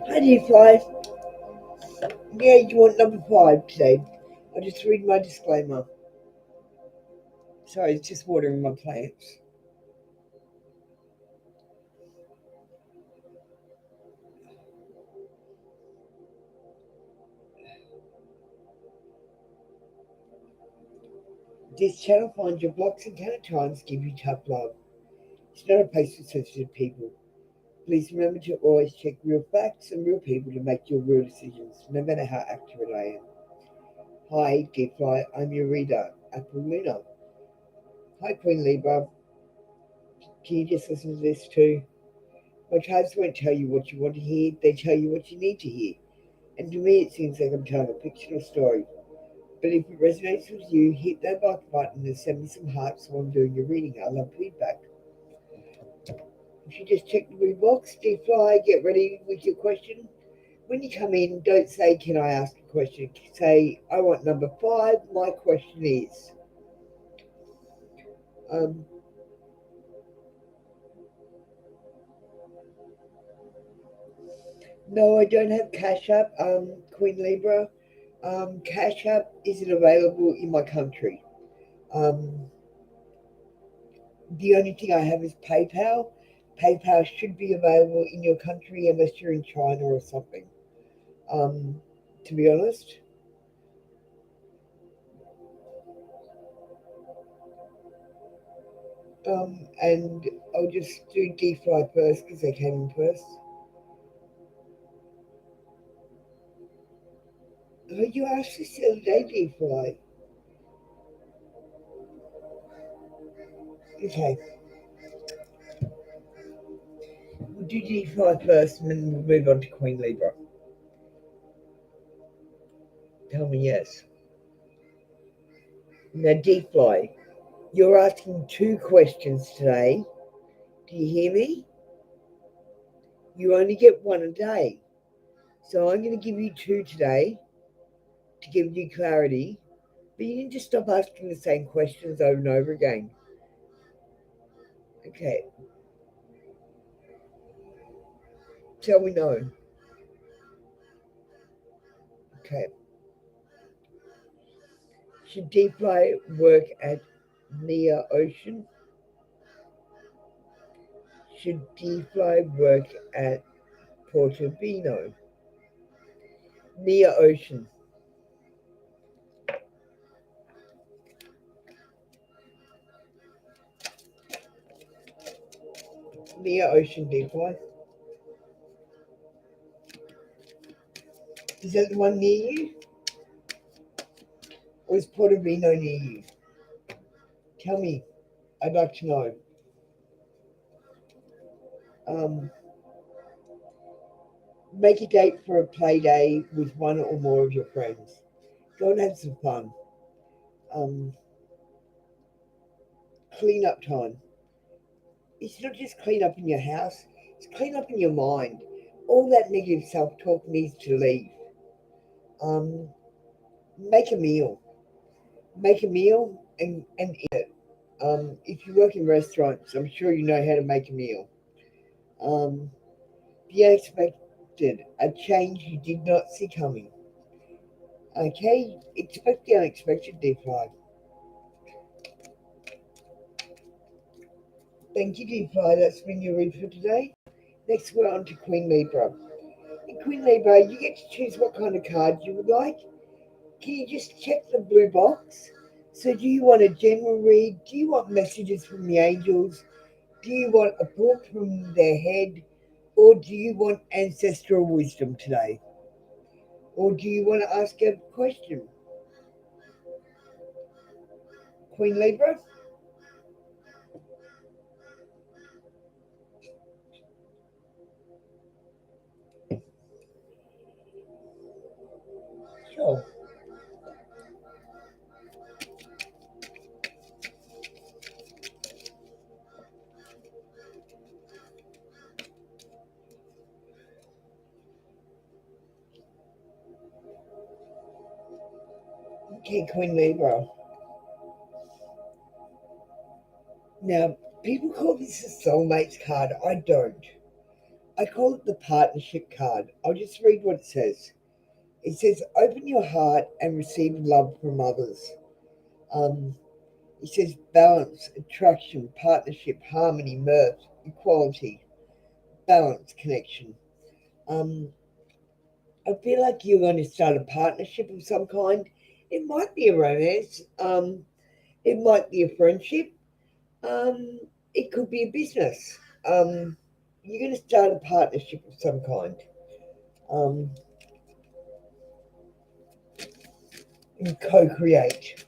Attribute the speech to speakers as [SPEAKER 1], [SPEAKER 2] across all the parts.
[SPEAKER 1] How do you fly? Yeah, you want number 5 today? I'll just read my disclaimer. Sorry, it's just watering my plants. This channel finds your blocks and can at times give you tough love. It's not a place for sensitive people. Please remember to always check real facts and real people to make your real decisions, no matter how accurate I am. Hi, Deep Fly, I'm your reader, Apple Luna. Hi, Queen Libra. Can you just listen to this too? My cards won't tell you what you want to hear, they tell you what you need to hear. And to me, it seems like I'm telling a fictional story. But if it resonates with you, hit that like button and send me some hearts while I'm doing your reading. I love feedback. If you just check the blue box, Deep Fly, get ready with your question. When you come in, don't say, "Can I ask a question?" Say, "I want number 5. My question is." Um, no, I don't have Cash App, Queen Libra. Cash App isn't available in my country. Um, the only thing I have is PayPal. PayPal should be available in your country unless you're in China or something. Um, to be honest. And I'll just do D-Fly first because they came in first. Oh, you asked this the other day, D-Fly. Okay, we'll do D-Fly first and then we'll move on to Queen Libra. Tell me yes. Now, D-Fly, you're asking 2 questions today. Do you hear me? You only get 1 a day. So I'm going to give you 2 today to give you clarity. But you need to stop asking the same questions over and over again. Okay, tell me no. Okay. Should D-Fly work at Nia Ocean? Should D-Fly work at Portofino? Nia Ocean. Nia Ocean, D-Fly. Is that the one near you? Or is Portofino near you? Tell me. I'd like to know. Um, Make a date for a play day with 1 or more of your friends. Go and have some fun. Um, Clean up time. It's not just clean up in your house, it's clean up in your mind. All that negative self talk needs to leave. Um, Make a meal. Make a meal and eat it. If you work in restaurants, I'm sure you know how to make a meal. Um, the unexpected, a change you did not see coming. Okay, expect the unexpected, D5. Thank you, D5. That's been your read for today. Next, we're on to Queen Libra. In Queen Libra, you get to choose what kind of card you would like. Can you just check the blue box? So, do you want a general read? Do you want messages from the angels? Do you want a book from their head? Or do you want ancestral wisdom today? Or do you want to ask a question? Queen Libra? Sure. Okay, Queen Libra. Now, people call this a soulmates card. I don't. I call it the partnership card. I'll just read what it says. It says, open your heart and receive love from others. Um, it says balance, attraction, partnership, harmony, mirth, equality, balance, connection. Um, I feel like you're going to start a partnership of some kind. It might be a romance. It might be a friendship. Um, it could be a business. You're going to start a partnership of some kind. Um, and co-create.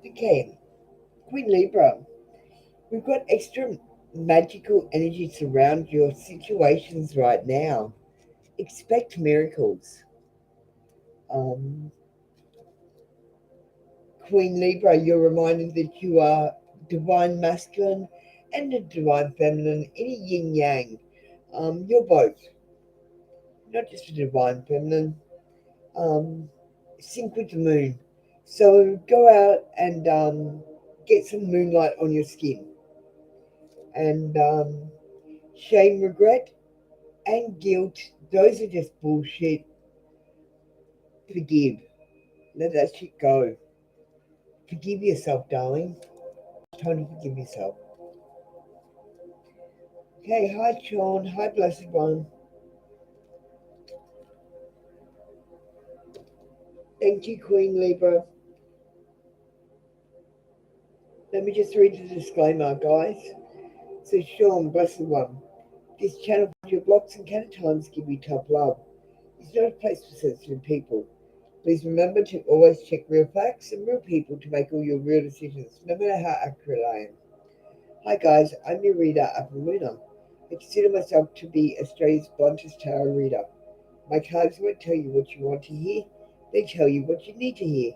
[SPEAKER 1] Okay, Queen Libra. We've got extra magical energy surround your situations right now. Expect miracles. Um, Queen Libra, you're reminded that you are divine masculine and a divine feminine in a yin yang. You're both, not just a divine feminine. Um, sync with the moon. So go out and get some moonlight on your skin. And shame, regret, and guilt, those are just bullshit. Forgive. Let that shit go. Forgive yourself, darling. It's time to forgive yourself. Okay, hi, Sean. Hi, Blessed One. Thank you, Queen Libra. Let me just read the disclaimer, guys. So, Sean, Blessed One, this channel for your blocks and times give you tough love. It's not a place for sensitive people. Please remember to always check real facts and real people to make all your real decisions, no matter how accurate I am. Hi guys, I'm your reader, Upper Luna. I consider myself to be Australia's bluntest tarot reader. My cards won't tell you what you want to hear, they tell you what you need to hear.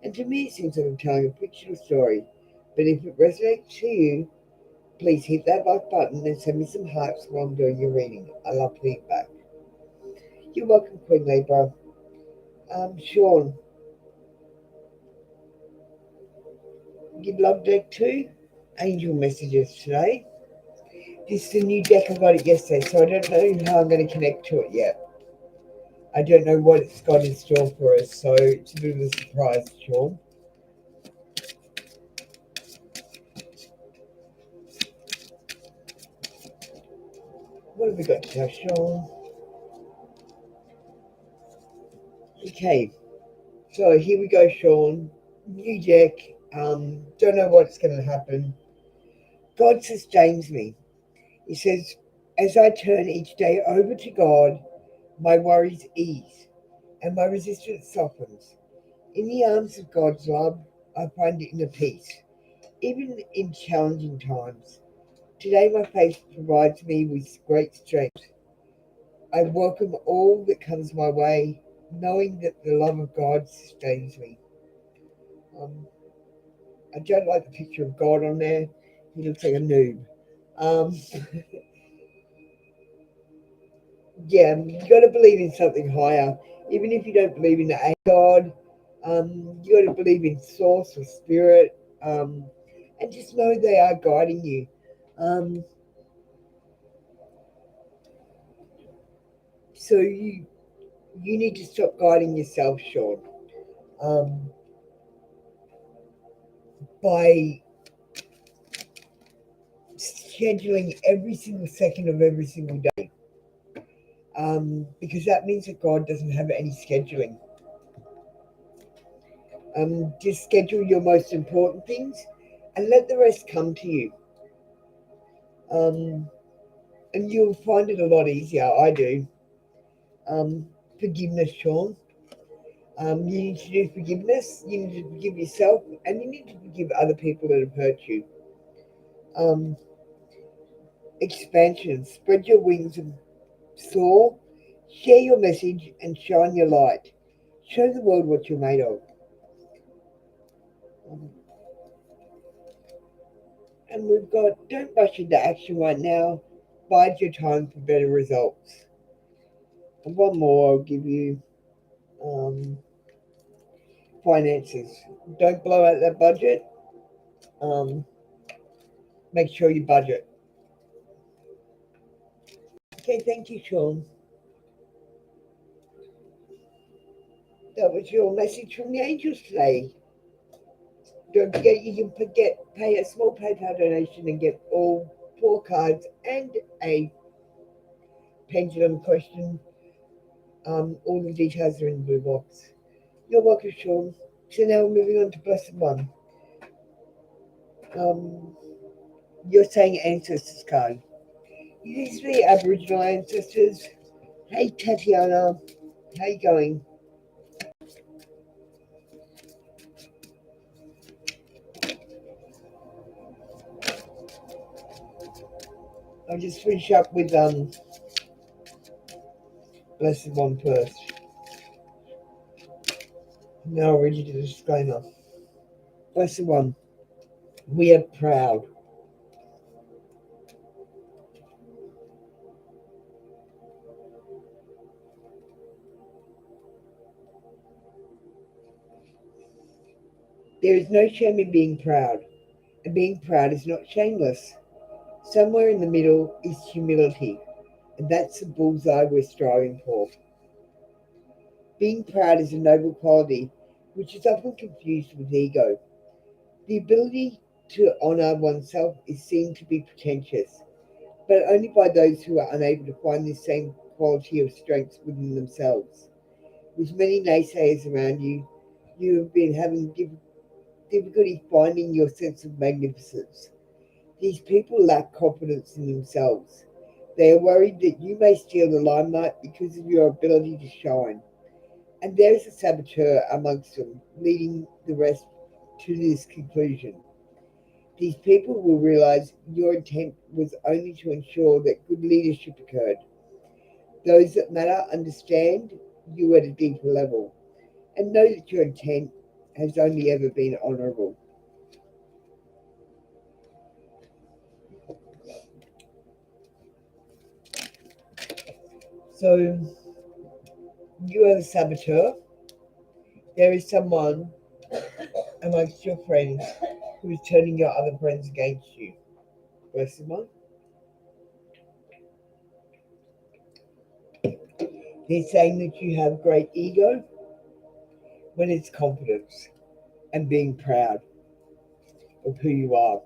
[SPEAKER 1] And to me, it seems like I'm telling a fictional story. But if it resonates to you, please hit that like button and send me some hearts while I'm doing your reading. I love feedback. You're welcome, Queen Libra. Sean, give love deck 2. Angel messages today. This is the new deck. I got it yesterday, so I don't know how I'm going to connect to it yet. I don't know what it's got in store for us, so it's a bit of a surprise, Sean. What have we got now, Sean? Okay, so here we go, Sean. New deck. Don't know what's going to happen. God sustains me. He says, as I turn each day over to God, my worries ease and my resistance softens. In the arms of God's love, I find inner peace, even in challenging times. Today, my faith provides me with great strength. I welcome all that comes my way, knowing that the love of God sustains me. Um, I don't like the picture of God on there. He looks like a noob. Um, yeah, you got to believe in something higher. Even if you don't believe in a God, you got to believe in source or spirit, and just know they are guiding you. Um, so you need to stop guiding yourself, Sean, by scheduling every single second of every single day, because that means that God doesn't have any scheduling. Just schedule your most important things and let the rest come to you. Um, and you'll find it a lot easier. I do. Forgiveness, Sean. You need to do forgiveness. You need to forgive yourself, and you need to forgive other people that have hurt you. Um, Expansion. Spread your wings and soar. Share your message and shine your light. Show the world what you're made of. Um, and we've got don't rush into action right now. Bide your time for better results. And one more I'll give you. Um, Finances. Don't blow out that budget. Um, Make sure you budget. Okay, thank you, Sean. That was your message from the angels today. Don't forget you can pay a small PayPal donation and get all 4 cards and a pendulum question. All the details are in the blue box. You're welcome, Sean. So now we're moving on to Blessed One. Um, you're saying ancestors card. These are the Aboriginal ancestors. Hey Tatiana, how you going? I'll just finish up with Blessed One first. Now I'll read you the disclaimer. Blessed One, we are proud. There is no shame in being proud, and being proud is not shameless. Somewhere in the middle is humility, and that's the bullseye we're striving for. Being proud is a noble quality, which is often confused with ego. The ability to honour oneself is seen to be pretentious, but only by those who are unable to find this same quality of strength within themselves. With many naysayers around you, you have been having difficulty finding your sense of magnificence. These people lack confidence in themselves. They are worried that you may steal the limelight because of your ability to shine. And there is a saboteur amongst them, leading the rest to this conclusion. These people will realize your intent was only to ensure that good leadership occurred. Those that matter understand you at a deeper level and know that your intent has only ever been honourable. So, you are the saboteur. There is someone amongst your friends who is turning your other friends against you. Bless them all. They're saying that you have great ego when it's confidence and being proud of who you are.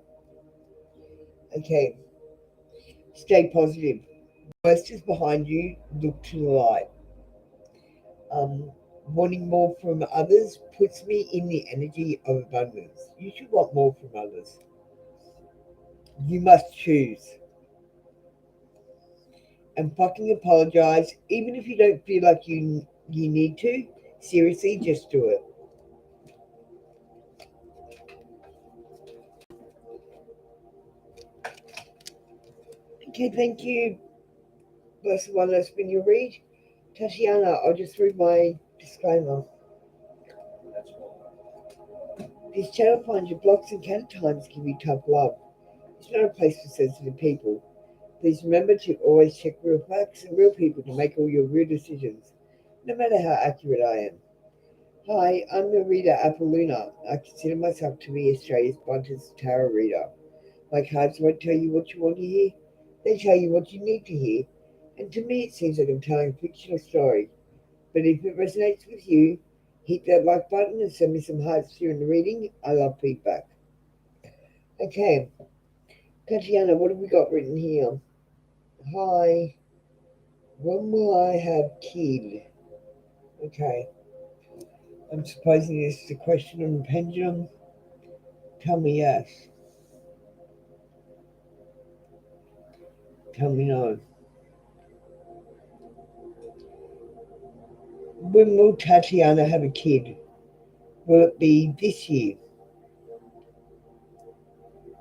[SPEAKER 1] Okay, stay positive. Worst is behind you, look to the light. Um, Wanting more from others puts me in the energy of abundance. You should want more from others. You must choose and fucking apologize, even if you don't feel like you need to. Seriously, just do it. Okay, thank you. That's the one that's been your read. Tatiana, I'll just read my disclaimer. This channel finds your blocks and countertimes give you tough love. It's not a place for sensitive people. Please remember to always check real facts and real people to make all your real decisions, no matter how accurate I am. Hi, I'm the reader Apoluna. I consider myself to be Australia's BLUNTEST tarot reader. My cards won't tell you what you want to hear, they tell you what you need to hear. And to me, it seems like I'm telling a fictional story. But if it resonates with you, hit that like button and send me some hearts during the reading. I love feedback. Okay, Tatiana, what have we got written here? Hi, when will I have kid? Okay, I'm supposing this is a question on the pendulum. Tell me yes. Tell me no. When will Tatiana have a kid? Will it be this year?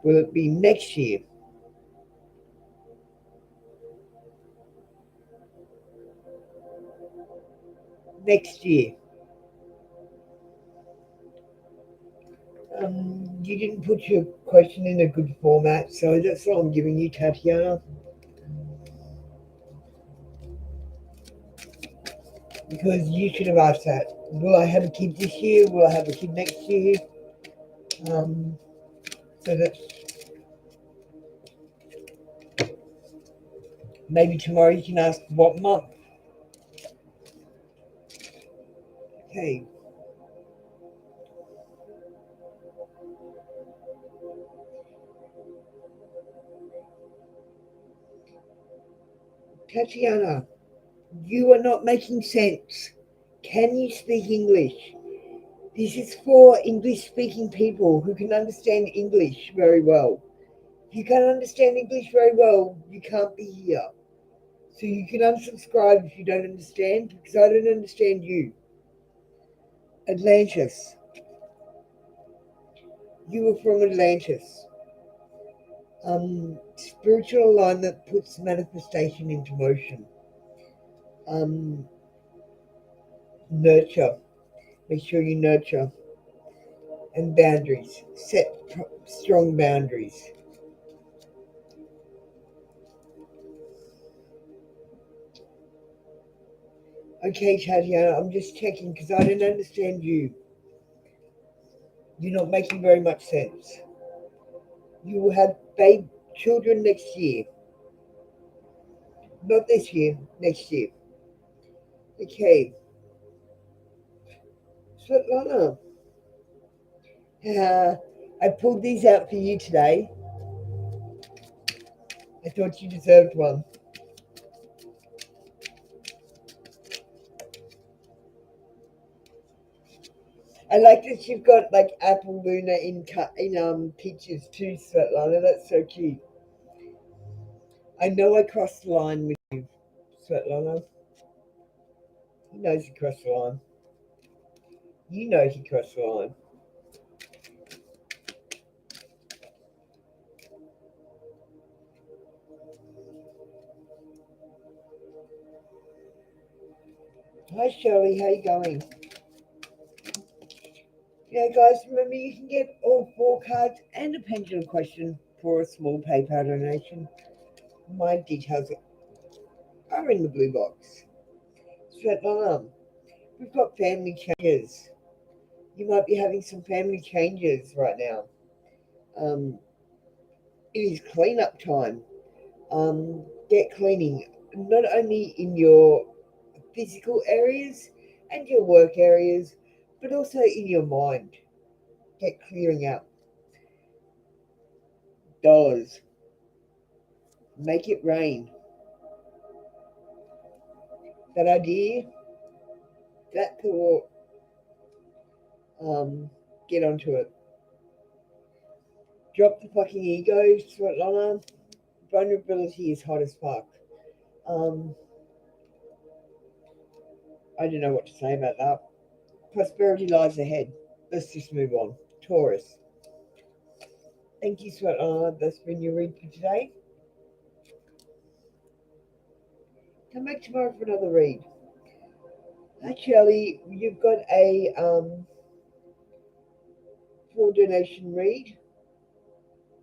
[SPEAKER 1] Will it be next year? Next year. You didn't put your question in a good format, so that's what I'm giving you, Tatiana. Because you should have asked that. Will I have a kid this year? Will I have a kid next year? Um, so that maybe tomorrow you can ask what month. Okay. Tatiana, you are not making sense. Can you speak English? This is for English speaking people who can understand English very well. If you can't understand English very well, you can't be here. So you can unsubscribe if you don't understand, because I don't understand you. Atlantis. You were from Atlantis. Spiritual alignment puts manifestation into motion. Um, Nurture. Make sure you nurture. And boundaries. Set strong boundaries. Okay, Tatiana, I'm just checking because I don't understand you. You're not making very much sense. You will have children next year. Not this year, next year. Okay, Svetlana, I pulled these out for you today. I thought you deserved one. I like that you've got like Apple Luna in pictures too, Svetlana. That's so cute. I know I crossed the line with you, Svetlana. He knows he crossed the line. You know he crossed the line. Hi Shirley, how you going? Yeah, guys, remember you can get all 4 cards and a pendulum question for a small PayPal donation. My details are in the blue box. Svetlana, we've got family changes. You might be having some family changes right now. Um, it is cleanup time. Get cleaning, not only in your physical areas and your work areas, but also in your mind. Get clearing out. Dollars. Make it rain. That idea, that thought, get onto it. Drop the fucking ego, Svetlana. Vulnerability is hot as fuck. Um, I don't know what to say about that. Prosperity lies ahead. Let's just move on. Taurus. Thank you, Svetlana. That's been your read for today. Come back tomorrow for another read. Actually, you've got a 4 donation read.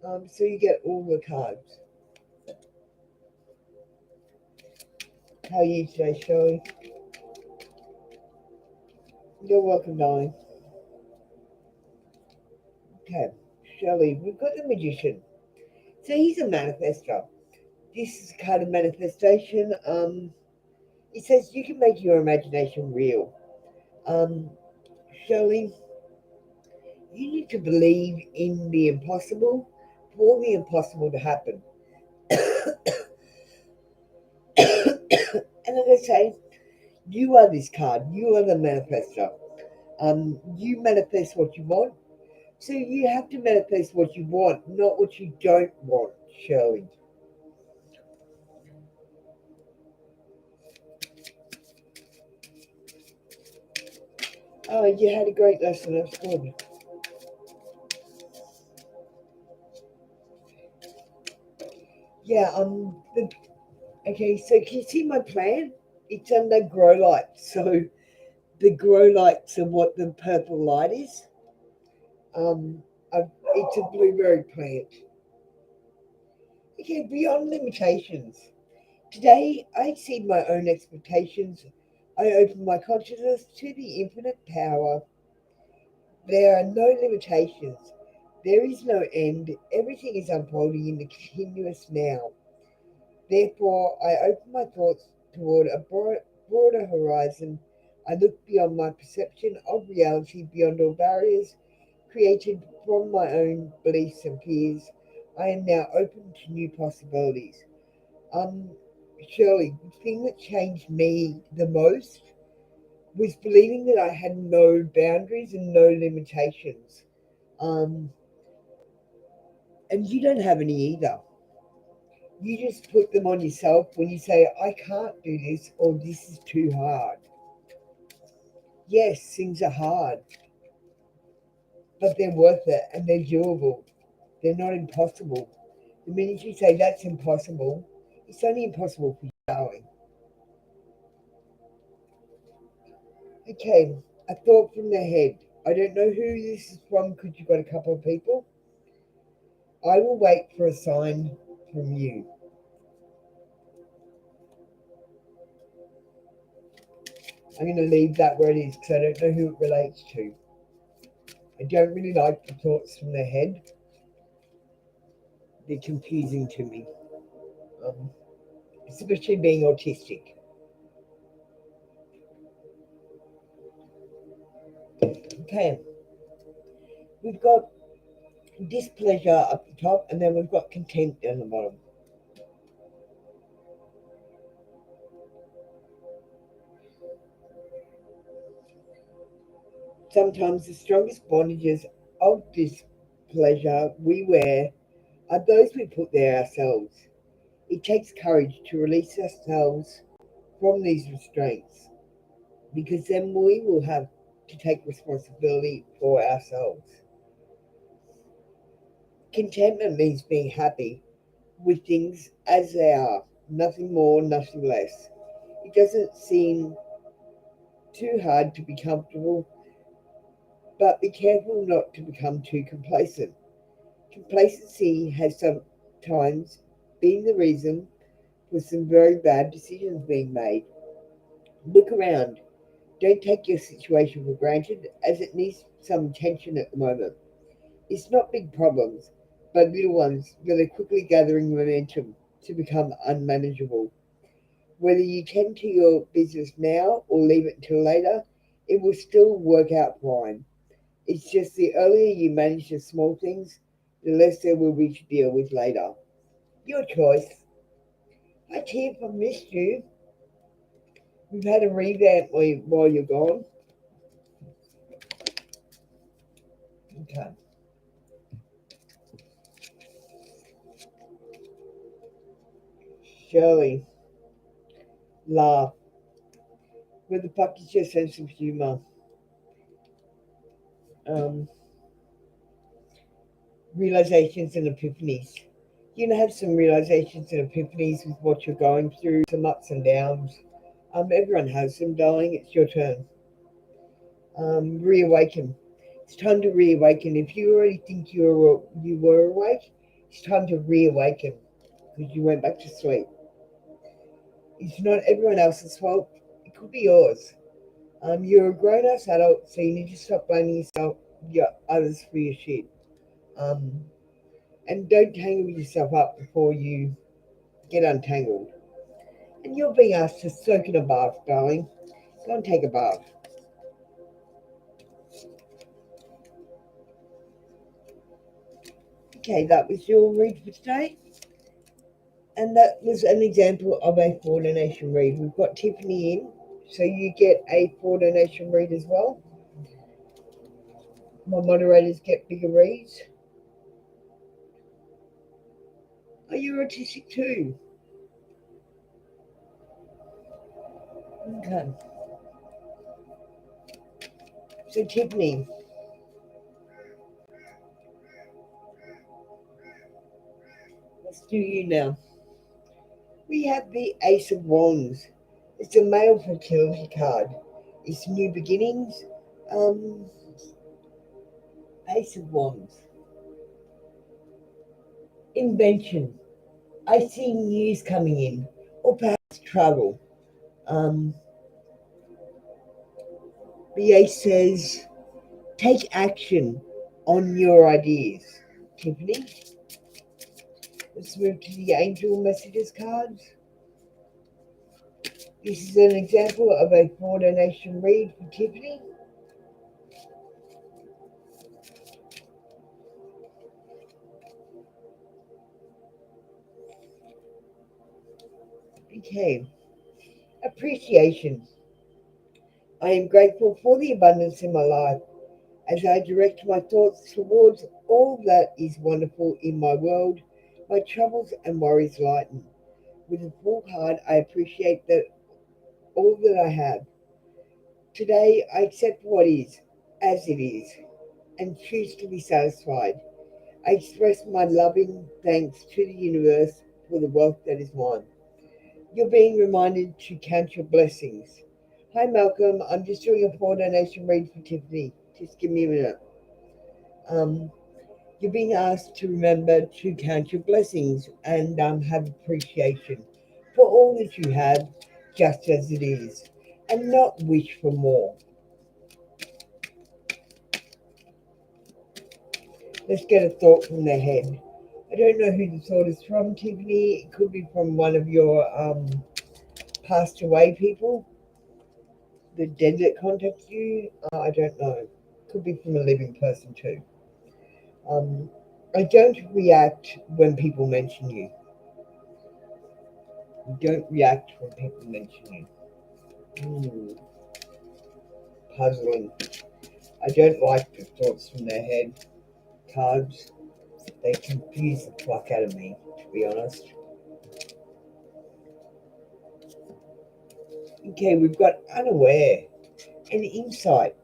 [SPEAKER 1] So you get all the cards. How are you today, Shirley? You're welcome, darling. Okay, Shirley, we've got the Magician. So he's a manifester. This is a card of manifestation. It says you can make your imagination real. Um, Shirley, you need to believe in the impossible for the impossible to happen. And as I say, you are this card. You are the manifester. You manifest what you want. So you have to manifest what you want, not what you don't want, Shirley. Oh, you had a great lesson. That's good. Yeah. Okay. So can you see my plan? It's under grow lights. So the grow lights are what the purple light is. Um, it's a blueberry plant. Okay. Beyond limitations. Today, I exceed my own expectations. I open my consciousness to the infinite power. There are no limitations. There is no end. Everything is unfolding in the continuous now. Therefore, I open my thoughts toward a broader horizon. I look beyond my perception of reality, beyond all barriers created from my own beliefs and fears. I am now open to new possibilities. Um, Shirley, the thing that changed me the most was believing that I had no boundaries and no limitations. Um, and you don't have any either. You just put them on yourself when you say, I can't do this or this is too hard. Yes, things are hard, but they're worth it and they're doable. They're not impossible. The minute you say that's impossible, it's only impossible for you, darling. Okay, a thought from the head. I don't know who this is from because you've got a couple of people. I will wait for a sign from you. I'm going to leave that where it is because I don't know who it relates to. I don't really like the thoughts from the head. They're confusing to me, um, especially being autistic. Okay, we've got displeasure up the top and then we've got content down the bottom. Sometimes the strongest bondages of displeasure we wear are those we put there ourselves. It takes courage to release ourselves from these restraints because then we will have to take responsibility for ourselves. Contentment means being happy with things as they are, nothing more, nothing less. It doesn't seem too hard to be comfortable, but be careful not to become too complacent. Complacency has sometimes been the reason for some very bad decisions being made. Look around. Don't take your situation for granted as it needs some attention at the moment. It's not big problems, but little ones that are quickly gathering momentum to become unmanageable. Whether you tend to your business now or leave it until later, it will still work out fine. It's just the earlier you manage the small things, the less there will be to deal with later. Your choice. Hi Tiff, I missed you. We've had a revamp while you're gone. Okay. Shirley, laugh. Where the fuck is your sense of humour? Um, Realizations and epiphanies. You're gonna have some realizations and epiphanies with what you're going through, some ups and downs. Everyone has them, darling. It's your turn. Reawaken. It's time to reawaken. If you already think you were awake, it's time to reawaken because you went back to sleep. It's not everyone else's fault. It could be yours. You're a grown-ass adult, so you need to stop blaming others for your shit. Um, and don't tangle yourself up before you get untangled. And you're being asked to soak in a bath, darling. Go and take a bath. Okay, that was your read for today. And that was an example of a four donation read. We've got Tiffany in, so you get a four donation read as well. My moderators get bigger reads. Are you autistic too? Okay. So Tiffany, let's do you now. We have the Ace of Wands. It's a male fertility card. It's new beginnings. Um, Ace of Wands. Invention. I see news coming in, or perhaps travel. Um, the Ace says, take action on your ideas. Tiffany, let's move to the Angel Messages cards. This is an example of a four donation read for Tiffany. Okay, appreciation. I am grateful for the abundance in my life as I direct my thoughts towards all that is wonderful in my world. My troubles and worries lighten. With a full heart, I appreciate that all that I have. Today, I accept what is, as it is, and choose to be satisfied. I express my loving thanks to the universe for the wealth that is mine. You're being reminded to count your blessings. Hi, Malcolm. I'm just doing a 4 donation read for Tiffany. Just give me a minute. Um, you're being asked to remember to count your blessings and have appreciation for all that you have, just as it is, and not wish for more. Let's get a thought from their head. I don't know who the thought is from, Tiffany. It could be from one of your passed away people, the dead that contacted you. I don't know. Could be from a living person too. Um, I don't react when people mention you. Don't react when people mention you. Hmm, puzzling. I don't like the thoughts from their head. Cards, they confuse the fuck out of me, to be honest. Okay, we've got unaware and insight.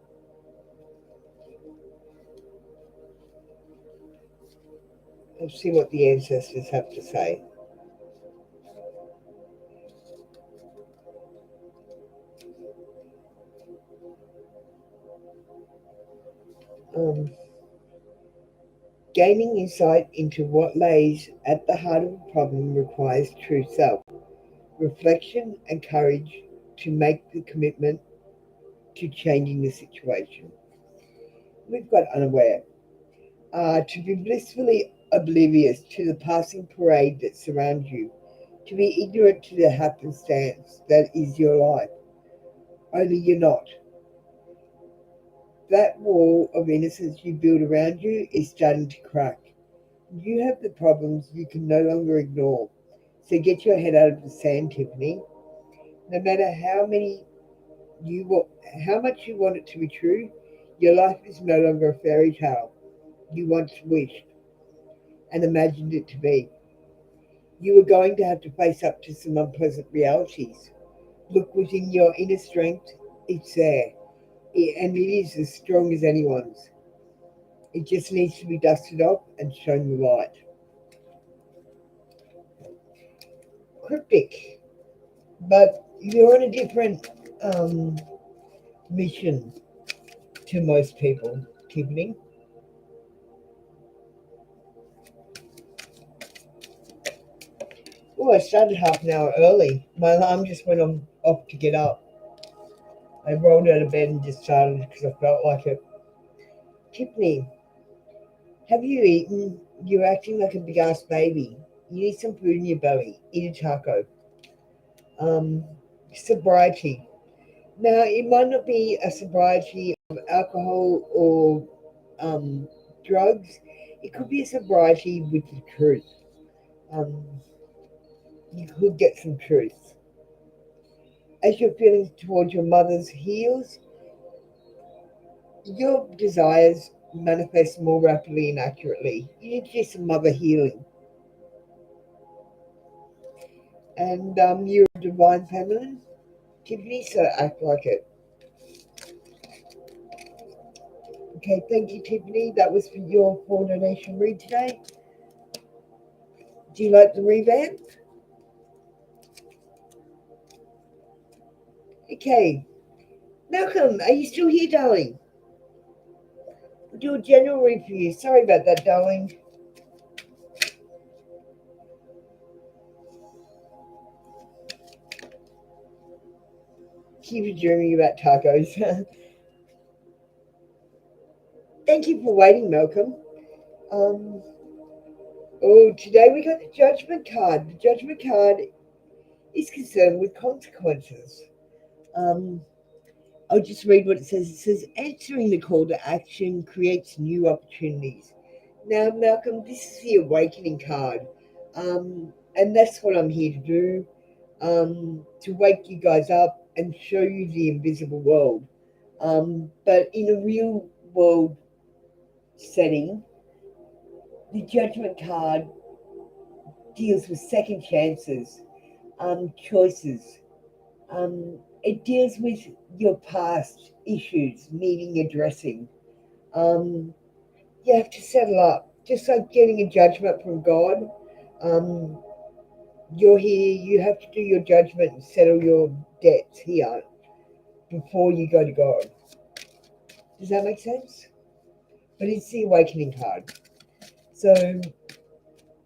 [SPEAKER 1] Let's see what the ancestors have to say. Um, Gaining insight into what lays at the heart of a problem requires true self, reflection, and courage to make the commitment to changing the situation. We've got unaware. To be blissfully oblivious to the passing parade that surrounds you, to be ignorant to the happenstance that is your life. Only you're not. That wall of innocence you build around you is starting to crack. You have the problems you can no longer ignore. So get your head out of the sand, Tiffany. No matter how much you want it to be true, your life is no longer a fairy tale you once wished and imagined it to be. You are going to have to face up to some unpleasant realities. Look within your inner strength, it's there, and it is as strong as anyone's. It just needs to be dusted off and shown the light. Cryptic, but you're on a different mission to most people, Tiffany. Oh, I started half an hour early. My alarm just went on off to get up. I rolled out of bed and just started because I felt like it. Tiffany, have you eaten? You're acting like a big ass baby. You need some food in your belly. Eat a taco. Um, Sobriety. Now, it might not be a sobriety of alcohol or um, drugs. It could be a sobriety with the truth. Um, you could get some truth. As your feelings towards your mother's heals, your desires manifest more rapidly and accurately. You need to do some mother healing. And you're a divine feminine. Tiffany, so act like it. Okay, thank you, Tiffany. That was for your 4 donation read today. Do you like the revamp? Okay. Malcolm, are you still here, darling? We'll do a general read for you. Sorry about that, darling. Keep dreaming about tacos. Thank you for waiting, Malcolm. Um, today we got the judgment card. The judgment card is concerned with consequences. Um, I'll just read what it says. It says, answering the call to action creates new opportunities. Now, Malcolm, this is the awakening card. And that's what I'm here to do. to wake you guys up and show you the invisible world. But in a real world setting, the judgment card deals with second chances, choices. It deals with your past issues needing addressing. Um, you have to settle up, just like getting a judgment from God. Um, you're here, you have to do your judgment and settle your debts here before you go to God. Does that make sense? But it's the awakening card. So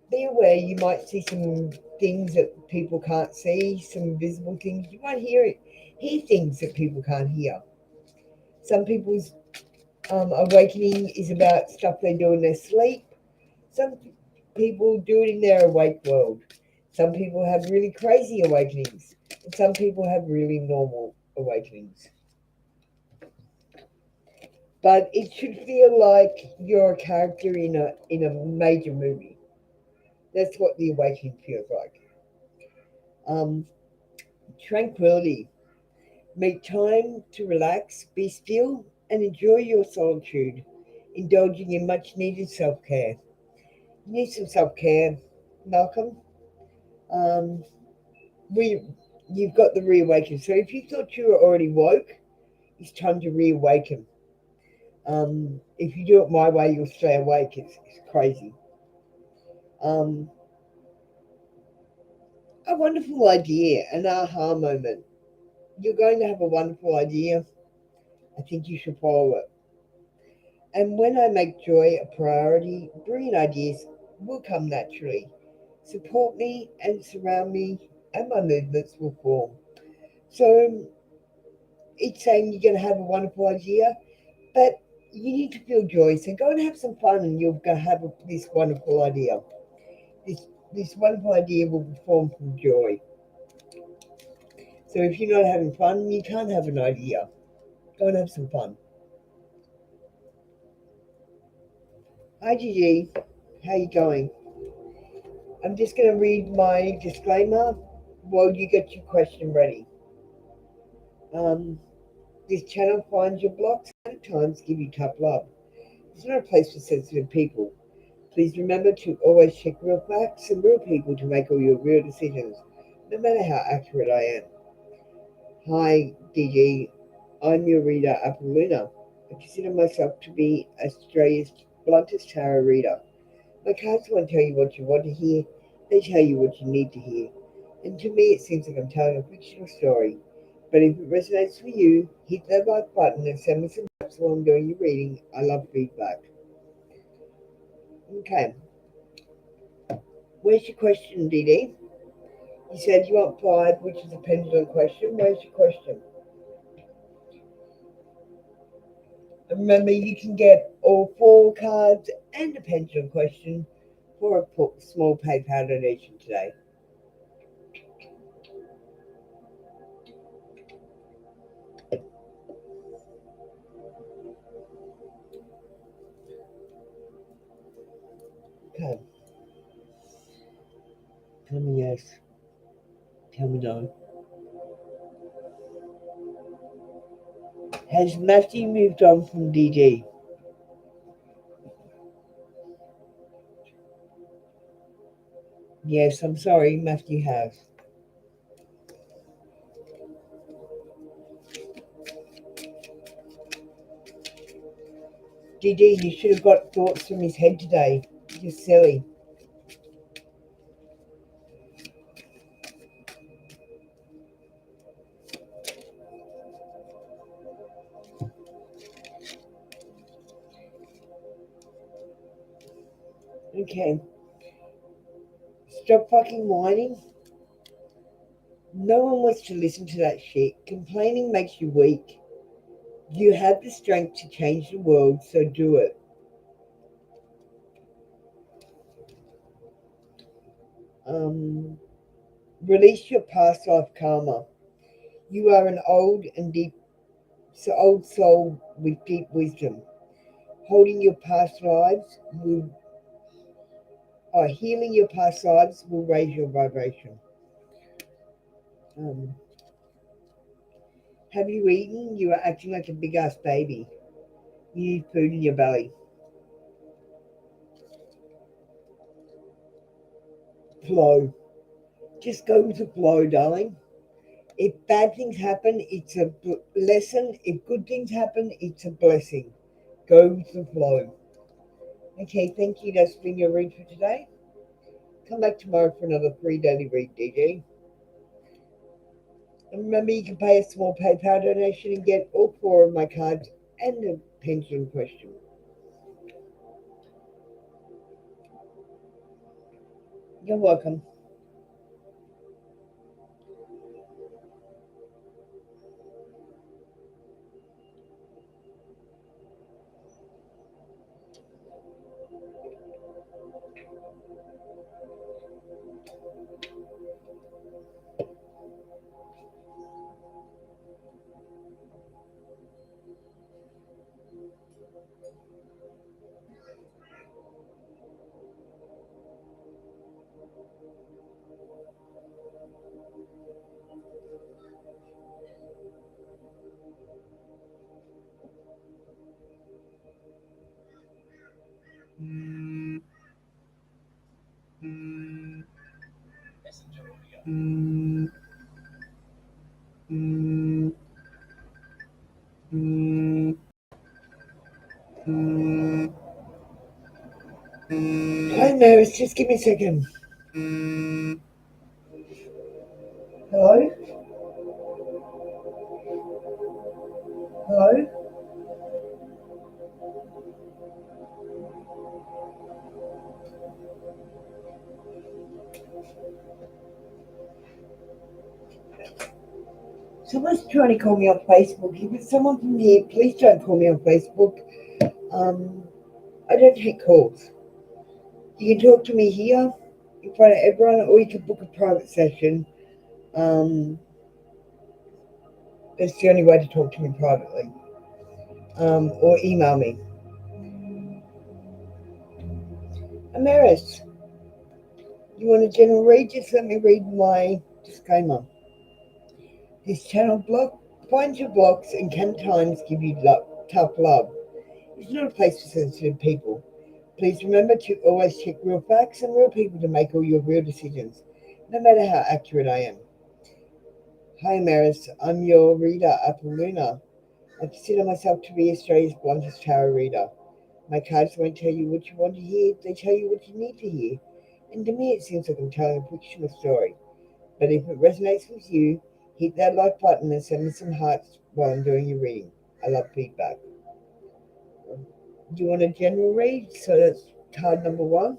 [SPEAKER 1] be aware you might see some things that people can't see, some visible things. You might hear things that people can't hear. Some people's awakening is about stuff they do in their sleep. Some people do it in their awake world. Some people have really crazy awakenings, and some people have really normal awakenings. But it should feel like you're a character in a major movie. That's what the awakening feels like. Um, Tranquility. Make time to relax, be still, and enjoy your solitude, indulging in much needed self care. You need some self care, Malcolm. Um, we, you've got the reawaken. So if you thought you were already woke, it's time to reawaken. If you do it my way, you'll stay awake. It's crazy. Um, a wonderful idea, an aha moment. You're going to have a wonderful idea. I think you should follow it. And when I make joy a priority, brilliant ideas will come naturally. Support me and surround me, and my movements will form. So it's saying you're going to have a wonderful idea, but you need to feel joy. So go and have some fun, and you're going to have this wonderful idea. This this wonderful idea will be formed from joy. So if you're not having fun, you can't have an idea. Go and have some fun. Hi Gigi, how you going? I'm just going to read my disclaimer while you get your question ready. Um, this channel finds your blocks and at times give you tough love. It's not a place for sensitive people. Please remember to always check real facts and real people to make all your real decisions, no matter how accurate I am. Hi, DG. I'm your reader, Apple Luna. I consider myself to be Australia's bluntest tarot reader. My cards won't tell you what you want to hear, they tell you what you need to hear. And to me, it seems like I'm telling a fictional story. But if it resonates with you, hit that like button and send me some tips while I'm doing your reading. I love feedback. Okay, where's your question, DD? You said you want five, which is a pendulum question. Where's your question? And remember, you can get all four cards and a pendulum question for a small PayPal donation today. Okay, tell me yes. Tell me no. Has Matthew moved on from DD? Yes, I'm sorry, Matthew has. DD, you should have got thoughts from his head today. You're silly. Okay, stop fucking whining. No one wants to listen to that shit. Complaining makes you weak. You have the strength to change the world, so do it. Um, Release your past life karma. You are an old soul with deep wisdom. Holding your past lives will, healing your past lives will raise your vibration. Um, have you eaten? You are acting like a big ass baby. You need food in your belly. Flow. Just go with the flow, darling. If bad things happen, it's a lesson. If good things happen, it's a blessing. Go with the flow. Okay, thank you. That's been your read for today. Come back tomorrow for another free daily read, DG. And remember, you can pay a small PayPal donation and get all four of my cards and the pendulum question. You're welcome. Hi, Maris. Just give me a second. Hello? Hello? Someone's trying to call me on Facebook. If it's someone from here, please don't call me on Facebook. Um, I don't take calls. You can talk to me here in front of everyone, or you can book a private session. Um, that's the only way to talk to me privately. Or email me. Amaris, you want a general read? Just let me read my disclaimer. This channel finds your blocks and can at times give you tough love. It's not a place for sensitive people. Please remember to always check real facts and real people to make all your real decisions, no matter how accurate I am. Hi Maris, I'm your reader, Apple Luna. I consider myself to be Australia's bluntest tarot reader. My cards won't tell you what you want to hear, they tell you what you need to hear. And to me it seems like I'm telling a fictional story. But if it resonates with you, hit that like button and send me some hearts while I'm doing your reading. I love feedback. Do you want a general read? So that's card number one.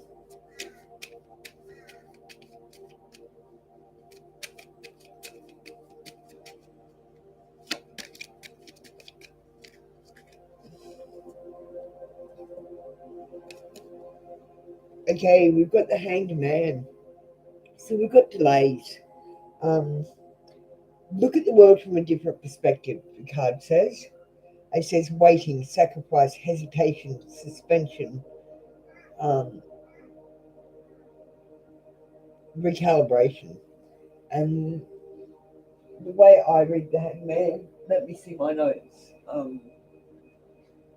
[SPEAKER 1] Okay, we've got the Hanged Man. So we've got delays. Um, Look at the world from a different perspective, the card says. It says waiting, sacrifice, hesitation, suspension, um, recalibration. And the way I read the Hanged Man, let me see my notes.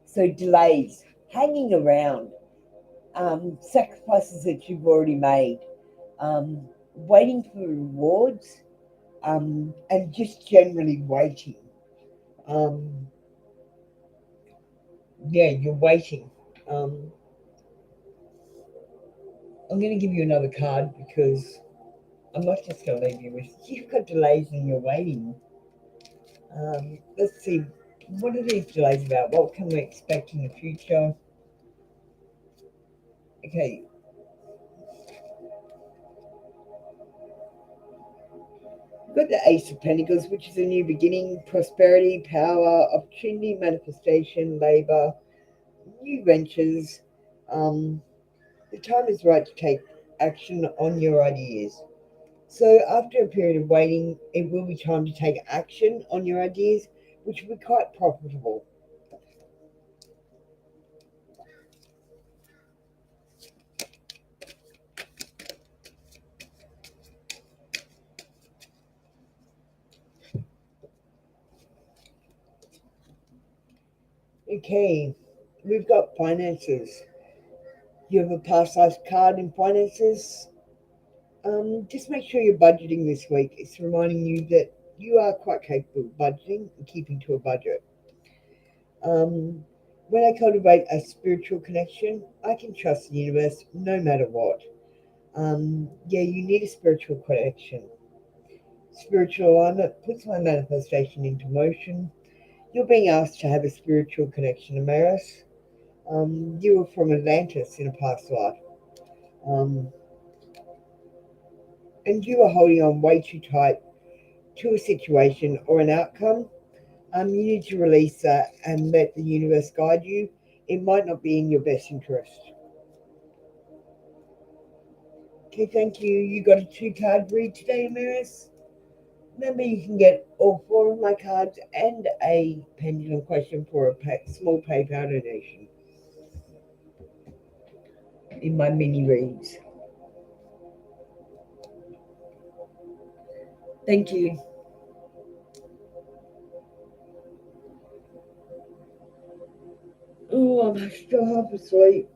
[SPEAKER 1] So delays, hanging around, sacrifices that you've already made, waiting for rewards, and just generally waiting. Um, yeah, you're waiting. Um, I'm going to give you another card because I'm not just going to leave you with you've got delays and you're waiting. Let's see, what are these delays about? What can we expect in the future? Okay, we've got the Ace of Pentacles, which is a new beginning, prosperity, power, opportunity, manifestation, labor, new ventures. The time is right to take action on your ideas. So after a period of waiting, it will be time to take action on your ideas, which will be quite profitable. Okay, we've got finances. You have a past life card in finances. Just make sure you're budgeting this week. It's reminding you that you are quite capable of budgeting and keeping to a budget. Um, when I cultivate a spiritual connection, I can trust the universe no matter what. Yeah, you need a spiritual connection. Spiritual alignment puts my manifestation into motion. You're being asked to have a spiritual connection, Amaris. You were from Atlantis in a past life. Um, and you were holding on way too tight to a situation or an outcome. You need to release that and let the universe guide you. It might not be in your best interest. Okay, thank you. You got a 2 card read today, Amaris. Remember, you can get all 4 of my cards and a pendulum question for a small PayPal donation in my mini reads. Thank you. Oh, I'm still half asleep.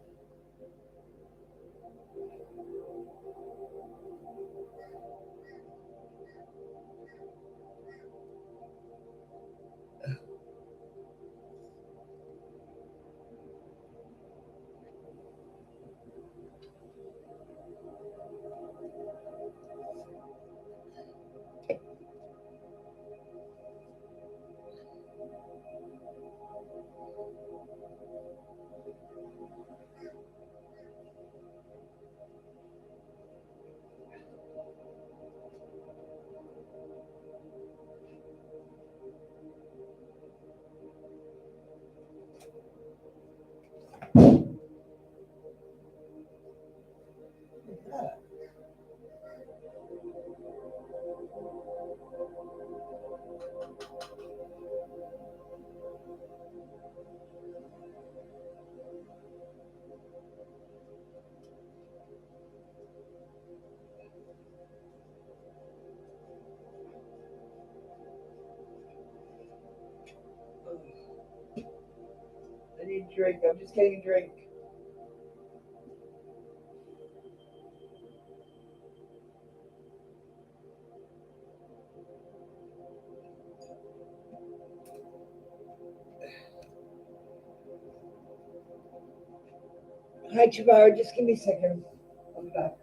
[SPEAKER 1] I need a drink. I'm just getting a drink. Hi, Chavara. Just give me a second. I'll be back.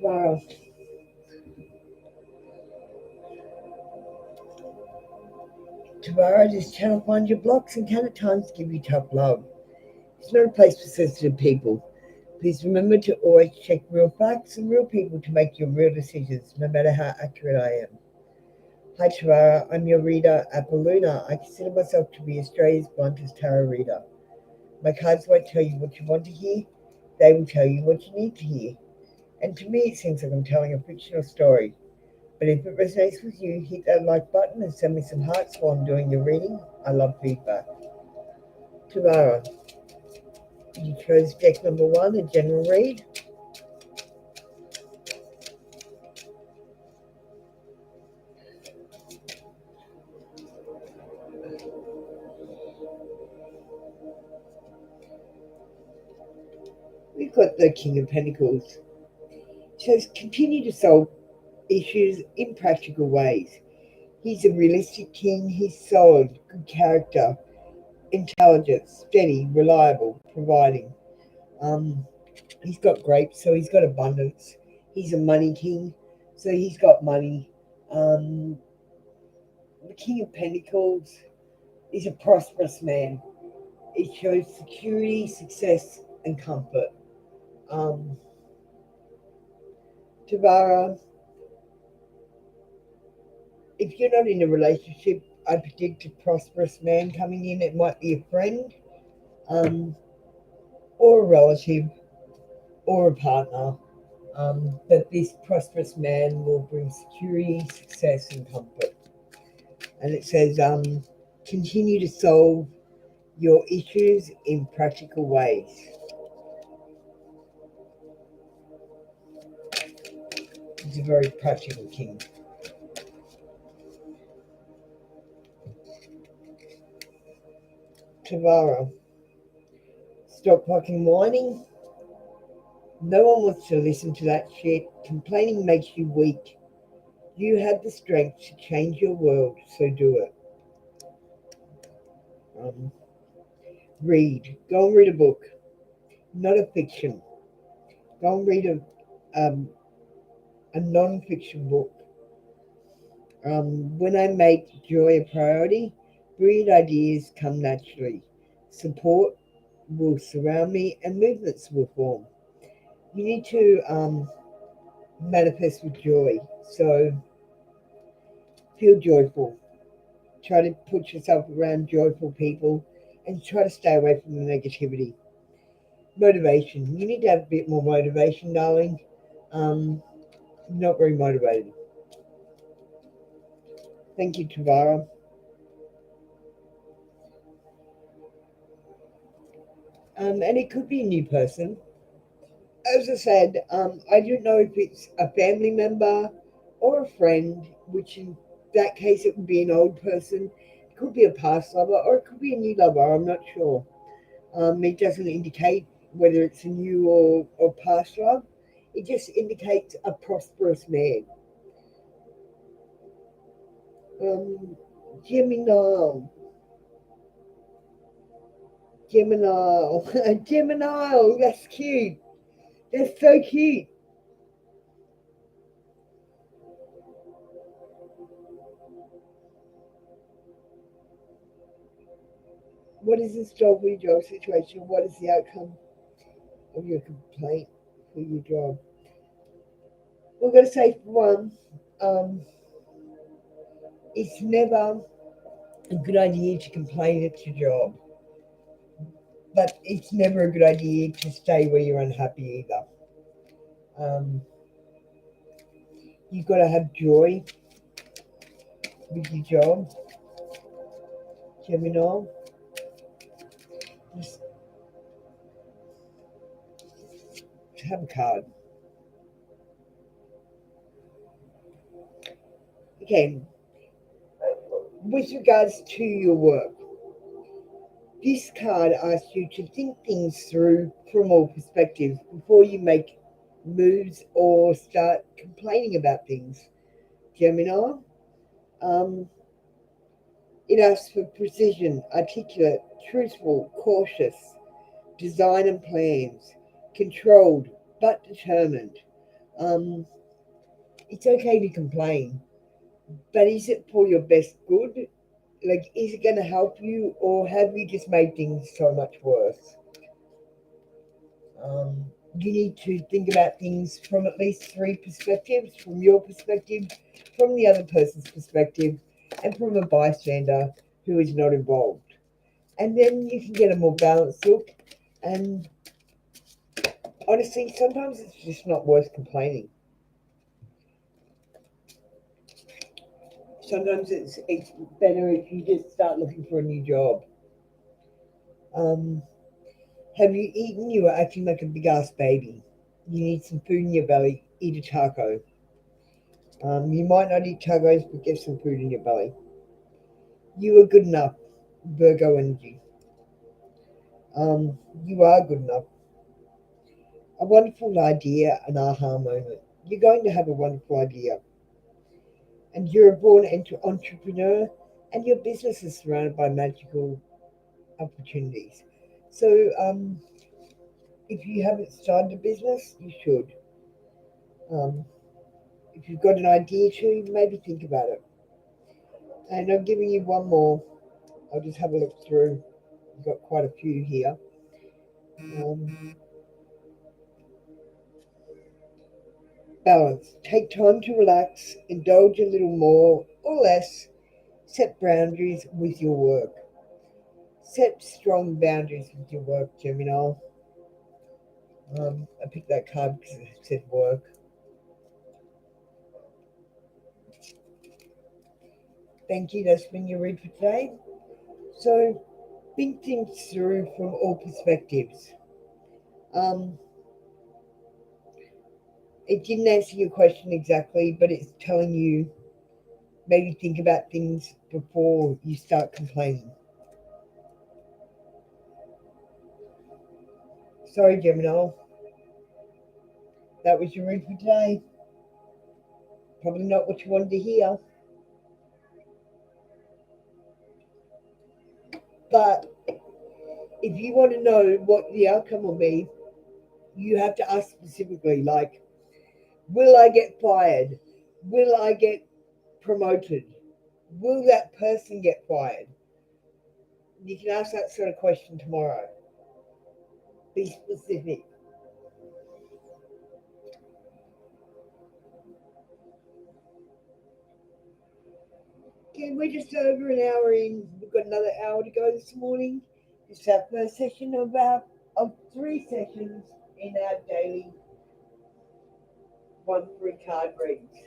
[SPEAKER 1] Chavara. Tavara, this channel finds your blocks and can at times give you tough love. It's not a place for sensitive people. Please remember to always check real facts and real people to make your real decisions, no matter how accurate I am. Hi Tavara, I'm your reader at Baluna. I consider myself to be Australia's bluntest tarot reader. My cards won't tell you what you want to hear, they will tell you what you need to hear. And to me, it seems like I'm telling a fictional story. But if it resonates with you, hit that like button and send me some hearts while I'm doing your reading. I love feedback. Tamara, you chose deck number 1, a general read. We've got the King of Pentacles. It says continue to solve issues in practical ways. He's a realistic king. He's solid, good character, intelligent, steady, reliable, providing. Um, he's got grapes, so he's got abundance. He's a money king, so he's got money. The King of Pentacles is a prosperous man. It shows security, success, and comfort. Um, Tavara, if you're not in a relationship, I predict a prosperous man coming in. It might be a friend, um, or a relative, or a partner. But this prosperous man will bring security, success, and comfort. And it says, Continue to solve your issues in practical ways. He's a very practical king. Tavara, stop fucking whining. No one wants to listen to that shit. Complaining makes you weak. You have the strength to change your world, so do it. Read. Go and read a book, not a fiction. Go and read a non-fiction book. When I make joy a priority, brilliant ideas come naturally. Support will surround me and movements will form. You need to manifest with joy. So feel joyful. Try to put yourself around joyful people and try to stay away from the negativity. Motivation. You need to have a bit more motivation, darling. Not very motivated. Thank you, Tavara. And it could be a new person. As I said, I don't know if it's a family member or a friend, which in that case it would be an old person. It could be a past lover or it could be a new lover. I'm not sure. It doesn't indicate whether it's a new or past love. It just indicates a prosperous man. Gemini. Gemini. Gemini. That's cute. That's so cute. What is the job with your situation? What is the outcome of your complaint for your job? We're going to say for one, um, it's never a good idea to complain at your job, but it's never a good idea to stay where you're unhappy either. Um, you've got to have joy with your job, Gemini. Just have a card. Okay, with regards to your work, this card asks you to think things through from all perspectives before you make moves or start complaining about things. Gemini, um, it asks for precision, articulate, truthful, cautious, design and plans, controlled but determined. Um, it's okay to complain, but is it for your best good? Like, is it going to help you, or have you just made things so much worse? You need to think about things from at least three perspectives: from your perspective, from the other person's perspective, and from a bystander who is not involved. And then you can get a more balanced look. And honestly, sometimes it's just not worth complaining. Sometimes it's better if you just start looking for a new job. Um, have you eaten? You are acting like a big ass baby. You need some food in your belly. Eat a taco. You might not eat tacos, but get some food in your belly. You are good enough. Virgo energy. You are good enough. A wonderful idea, an aha moment. You're going to have a wonderful idea. And you're a born entrepreneur, and your business is surrounded by magical opportunities. So, if you haven't started a business, you should. Um, if you've got an idea to, maybe think about it. And I'm giving you one more. I'll just have a look through. We've got quite a few here. Um, Balance. Take time to relax, indulge a little more or less, set boundaries with your work. Set strong boundaries with your work, Gemini. I picked that card because it said work. Thank you. That's been your read for today. So think things through from all perspectives. Um, it didn't answer your question exactly, but it's telling you maybe think about things before you start complaining. Sorry, Gemini, that was your read for today. Probably not what you wanted to hear, but if you want to know what the outcome will be, you have to ask specifically, like, will I get fired? Will I get promoted? Will that person get fired? You can ask that sort of question tomorrow. Be specific. Okay, we're just over an hour in. We've got another hour to go this morning. This is our first session of 3 sessions in our daily 1 free card reads.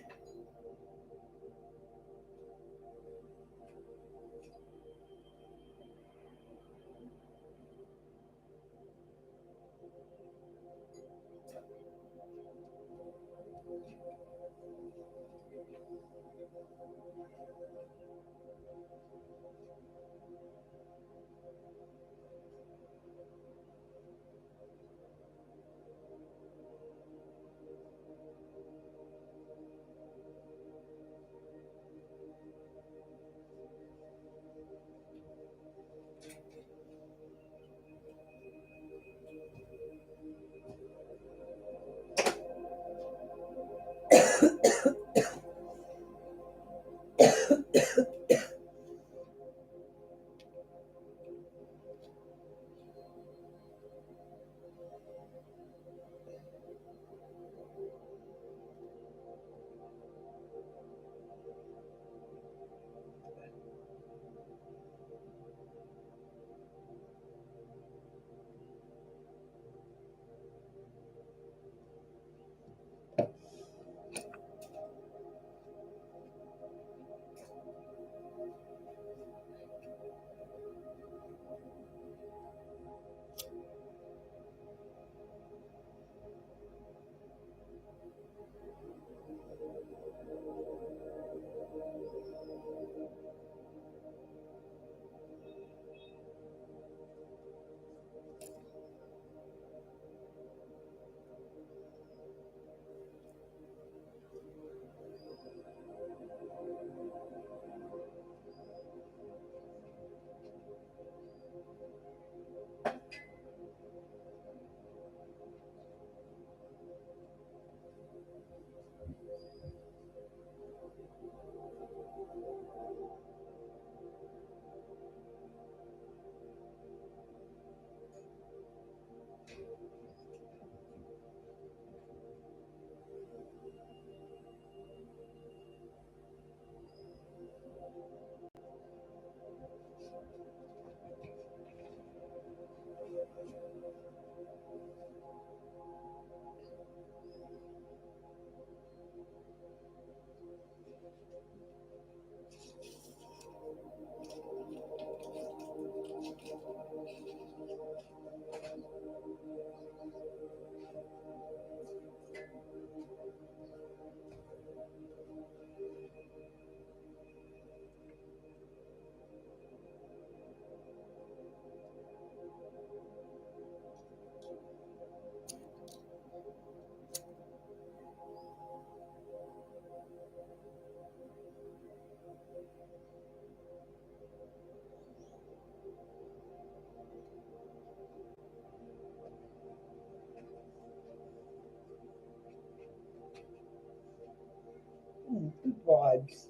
[SPEAKER 1] Good vibes.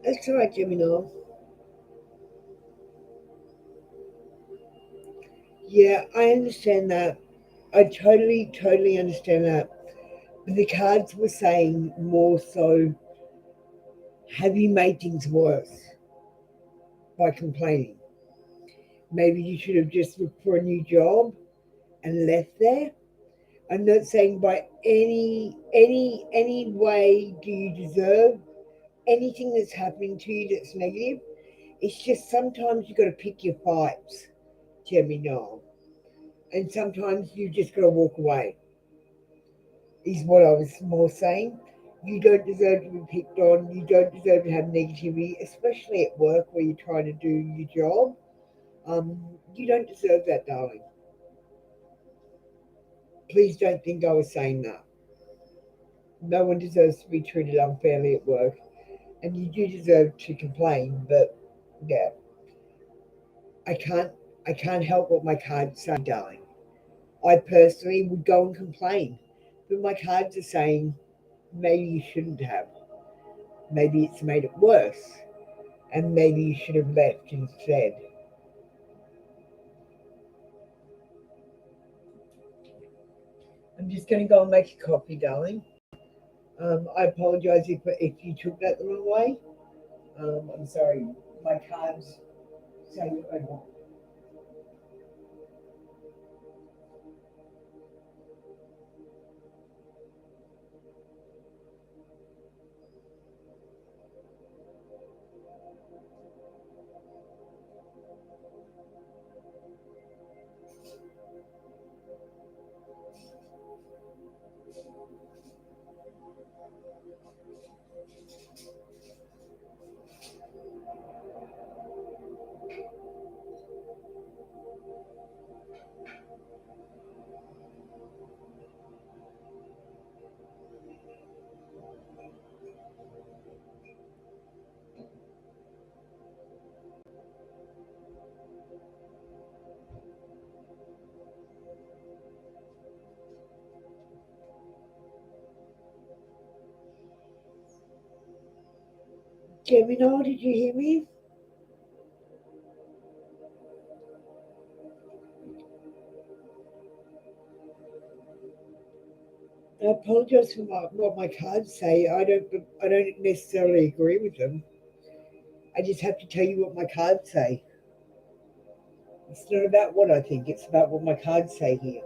[SPEAKER 1] That's all right, Gemini. Yeah, I understand that. I totally understand that. But the cards were saying more so, have you made things worse by complaining? Maybe you should have just looked for a new job and left there. I'm not saying by any way do you deserve anything that's happening to you that's negative. It's just sometimes you got to pick your fights, Gemini, and sometimes you just got to walk away. Is what I was more saying. You don't deserve to be picked on. You don't deserve to have negativity, especially at work where you're trying to do your job. You don't deserve that, darling. Please don't think I was saying that. No one deserves to be treated unfairly at work, and you do deserve to complain. But yeah, I can't. I can't help what my cards say, darling. I personally would go and complain, but my cards are saying maybe you shouldn't have. Maybe it's made it worse, and maybe you should have left instead. I'm just going to go and make a coffee, darling. I apologise if you took that the wrong way. I'm sorry. My cards say what I want. Gemini, did you hear me? I apologise for what my cards say. I don't necessarily agree with them. I just have to tell you what my cards say. It's not about what I think. It's about what my cards say here.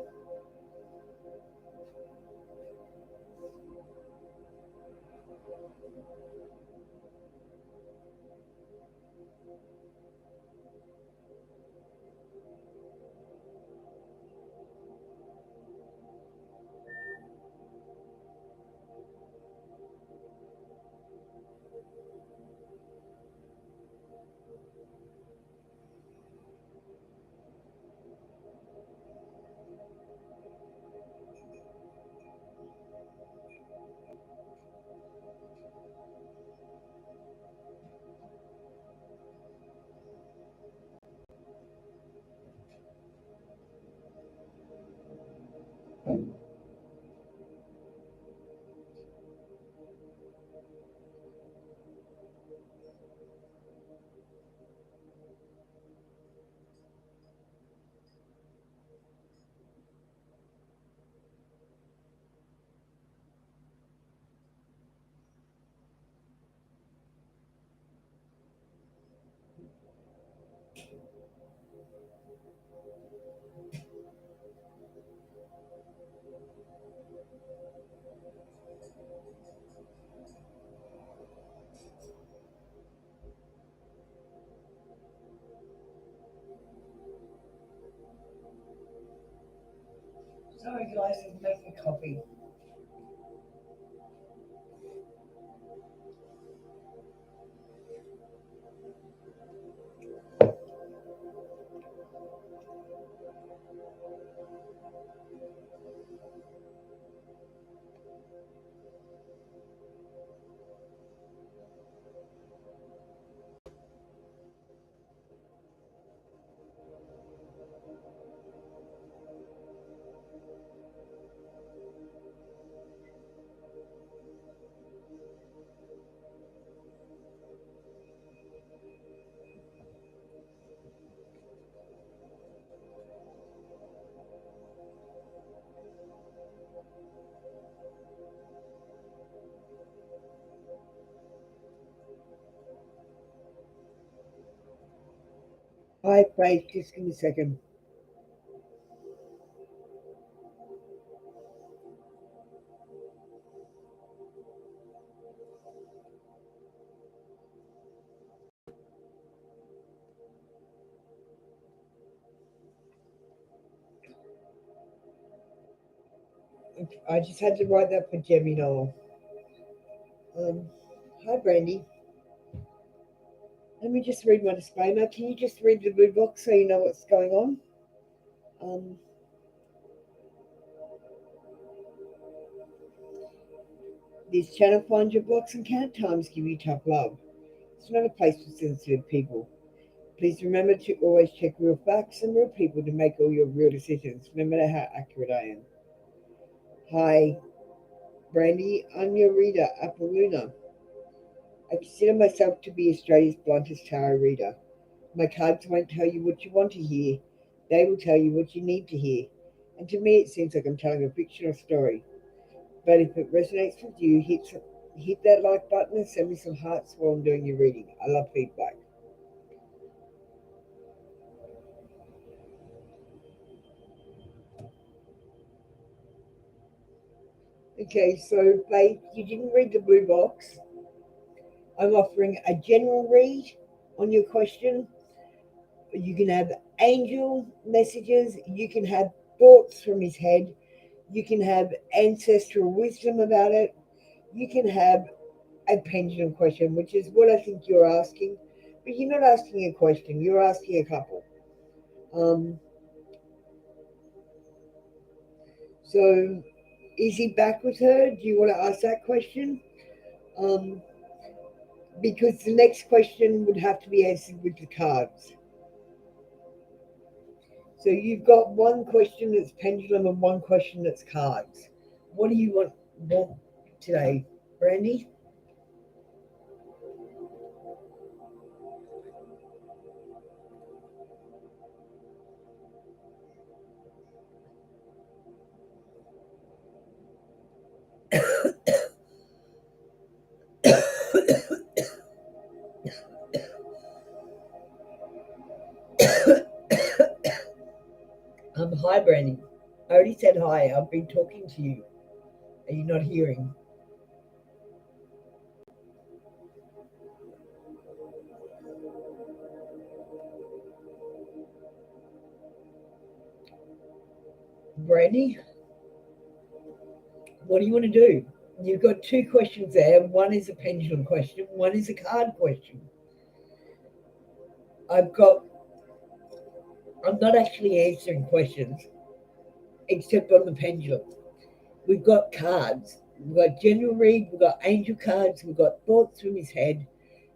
[SPEAKER 1] Sorry, guys, I'm making coffee. Hi, Faith. Just give me a second. I just had to write that for Gemini. Um, Hi, Brandy. Let me just read my disclaimer. Can you just read the blue box so you know what's going on? Um, this channel finds your blocks and can at times give you tough love. It's not a place for sensitive people. Please remember to always check real facts and real people to make all your real decisions, no matter how accurate I am. Hi, Brandy. I'm your reader, Apoluna. I consider myself to be Australia's bluntest tarot reader. My cards won't tell you what you want to hear. They will tell you what you need to hear. And to me, it seems like I'm telling a fictional story. But if it resonates with you, hit that like button and send me some hearts while I'm doing your reading. I love feedback. Okay, so Faith, you didn't read the blue box. I'm offering a general read on your question. You can have angel messages, you can have thoughts from his head, you can have ancestral wisdom about it, you can have a pendulum question, which is what I think you're asking. But you're not asking a question, you're asking a couple. Um, so, is he back with her? Do you want to ask that question? Um, because the next question would have to be answered with the cards. So you've got one question that's pendulum and one question that's cards. What do you want today, Brandy? Hi, Brandy. I already said hi. I've been talking to you. Are you not hearing? Brandy, what do you want to do? You've got two questions there. One is a pendulum question, one is a card question. I've got, I'm not actually answering questions except on the pendulum. We've got cards. We've got general read, we've got angel cards, we've got thoughts from his head,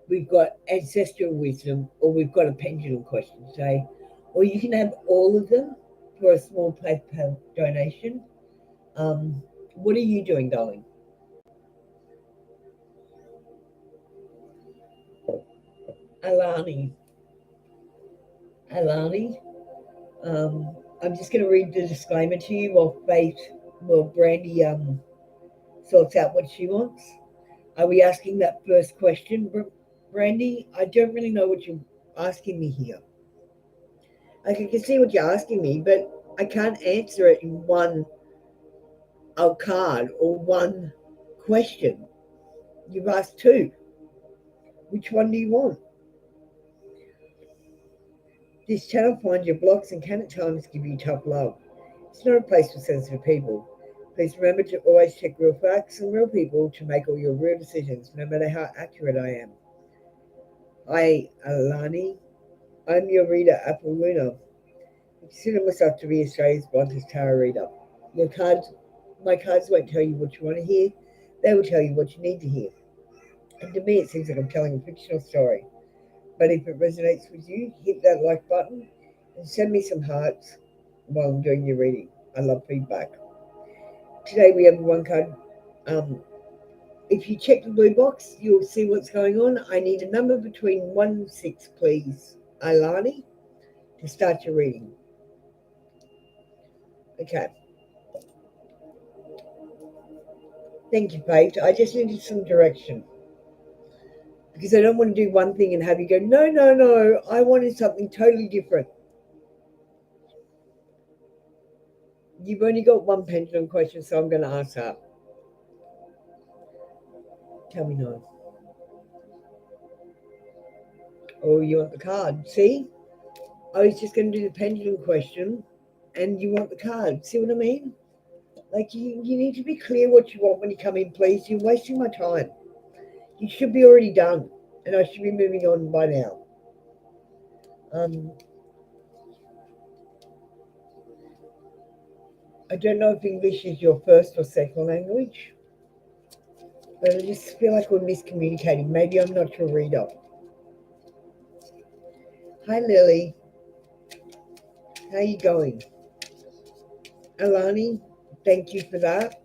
[SPEAKER 1] we've got ancestral wisdom, or we've got a pendulum question today. Or you can have all of them for a small PayPal donation. What are you doing, darling? Alani. Alani. I'm just going to read the disclaimer to you while Brandy sorts out what she wants. Are we asking that first question, Brandy? I don't really know what you're asking me here. I can see what you're asking me, but I can't answer it in one card or one question. You've asked two. Which one do you want? This channel finds your blocks and can at times give you tough love. It's not a place for sensitive people. Please remember to always check real facts and real people to make all your real decisions, no matter how accurate I am. Hi, Alani. I'm your reader, Apple Luna. I consider myself to be Australia's BLUNTEST tarot reader. Your cards, my cards won't tell you what you want to hear. They will tell you what you need to hear. And to me, it seems like I'm telling a fictional story. But if it resonates with you, hit that like button and send me some hearts while I'm doing your reading. I love feedback. Today we have one card. Um, if you check the blue box, you'll see what's going on. I need a number between 1 and 6, please, Alani, to start your reading. Okay. Thank you, Paige. I just needed some direction. because I don't want to do one thing and have you go, no, no, no, I wanted something totally different. You've only got one pendulum question, so I'm going to ask that. Tell me no. Oh, you want the card? See? I was just going to do the pendulum question and you want the card. See what I mean? Like, you need to be clear what you want when you come in, please. You're wasting my time. You should be already done, and I should be moving on by now. I don't know if English is your first or second language, but I just feel like we're miscommunicating. Maybe I'm not your reader. Hi, Lily. How are you going? Alani, thank you for that.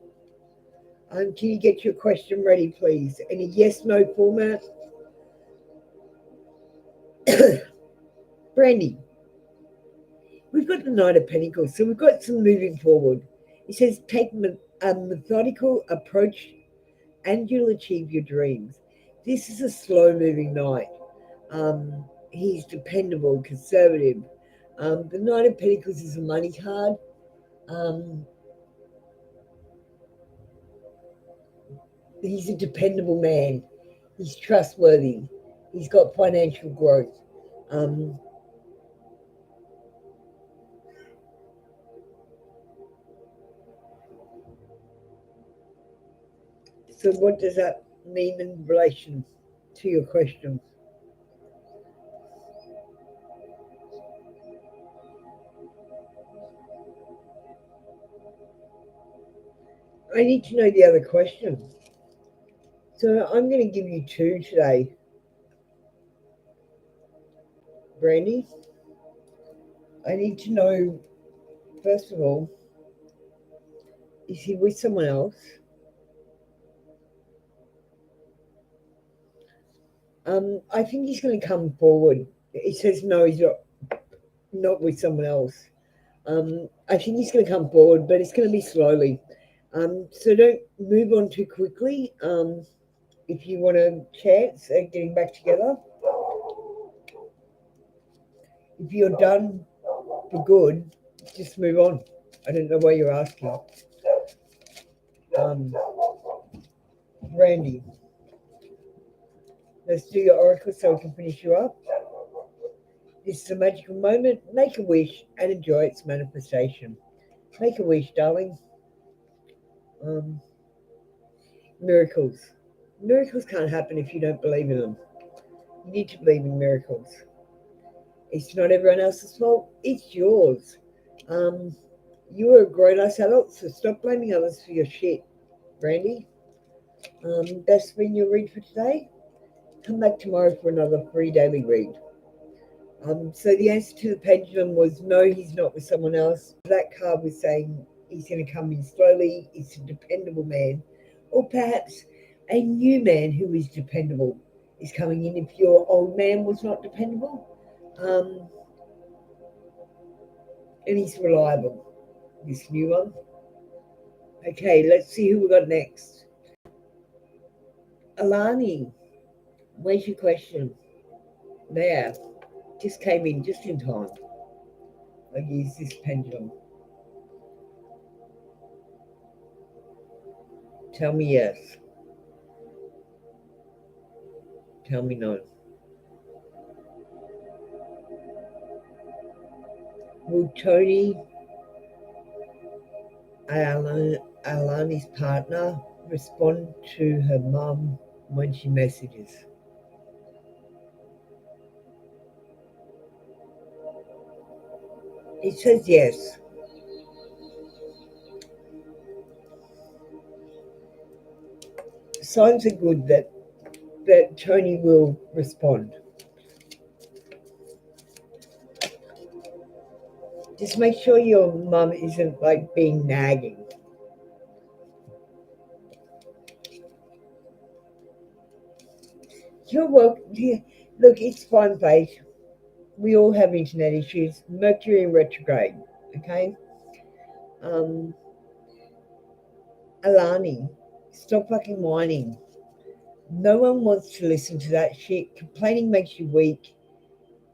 [SPEAKER 1] Can you get your question ready, please? In a yes-no format. Brandy, we've got the Knight of Pentacles, so we've got some moving forward. It says take a methodical approach and you'll achieve your dreams. This is a slow-moving knight. He's dependable, conservative. The Knight of Pentacles is a money card. He's a dependable man. He's trustworthy. He's got financial growth. So what does that mean in relation to your question? I need to know the other question. So I'm going to give you two today. Brandy, I need to know, first of all, is he with someone else? I think he's going to come forward. He says no, he's not with someone else. I think he's going to come forward, but it's going to be slowly. So don't move on too quickly. If you want a chance at getting back together, if you're done for good, just move on. I don't know why you're asking. Randy, let's do your oracle so we can finish you up. This is a magical moment. Make a wish and enjoy its manifestation. Make a wish, darling. Miracles. Miracles can't happen if you don't believe in them. You need to believe in miracles. It's not everyone else's fault. It's yours. You are a grown-ass adult, so stop blaming others for your shit, Brandy. That's been your read for today. Come back tomorrow for another free daily read. So the answer to the pendulum was no, he's not with someone else. That card was saying he's going to come in slowly. He's a dependable man. Or perhaps a new man who is dependable is coming in if your old man was not dependable. And he's reliable, this new one. Okay, let's see who we got next. Alani, where's your question? There, just came in just in time. I use this pendulum. Tell me yes. Tell me no. Will Tony, Alani's partner, respond to her mum when she messages? It says yes. Signs are good that Tony will respond. Just make sure your mum isn't like being nagging. You're welcome. Look, it's fine, Faith. We all have internet issues. Mercury in retrograde, okay? Alani, stop fucking whining. No one wants to listen to that shit. Complaining makes you weak.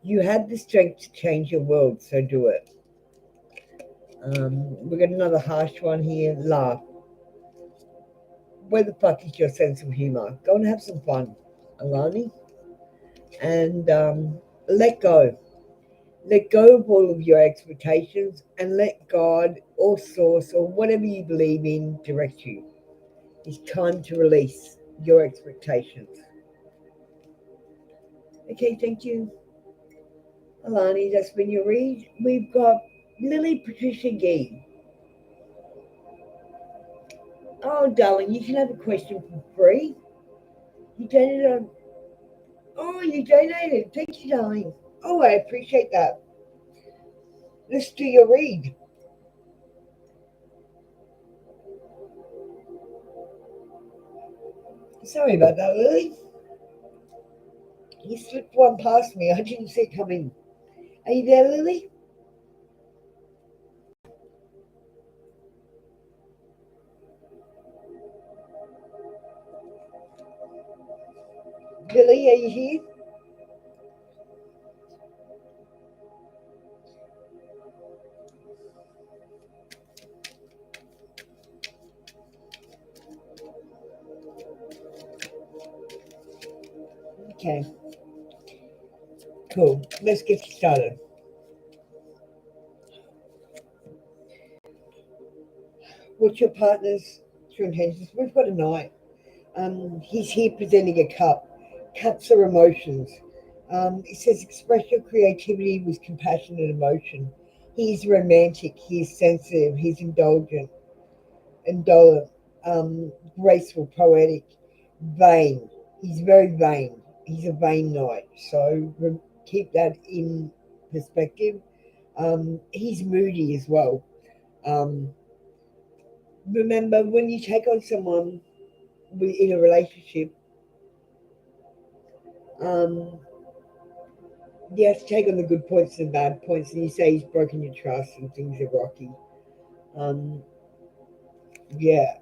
[SPEAKER 1] You have the strength to change your world, so do it. We got another harsh one here. Laugh. Where the fuck is your sense of humor? Go and have some fun, Alani. And let go. Let go of all of your expectations and let God or source or whatever you believe in direct you. It's time to release your expectations. Okay, thank you, Alani. That's been your read. We've got Lily Patricia Gee. Oh, darling, you can have a question for free. You donated. Oh, you donated. Thank you, darling. Oh, I appreciate that. Let's do your read. Sorry about that, Lily. You slipped one past me. I didn't see it coming. Are you there, Lily? Lily, are you here? Okay, cool. Let's get started. What's your partner's true intentions? We've got a knight. He's here presenting a cup. Cups are emotions. It says express your creativity with compassion and emotion. He's romantic. He's sensitive. He's indolent, graceful, poetic, vain. He's very vain. He's a vain knight. So keep that in perspective. He's moody as well. Um, Remember, when you take on someone in a relationship, um, you have to take on the good points and bad points. And you say he's broken your trust and things are rocky. Um, yeah,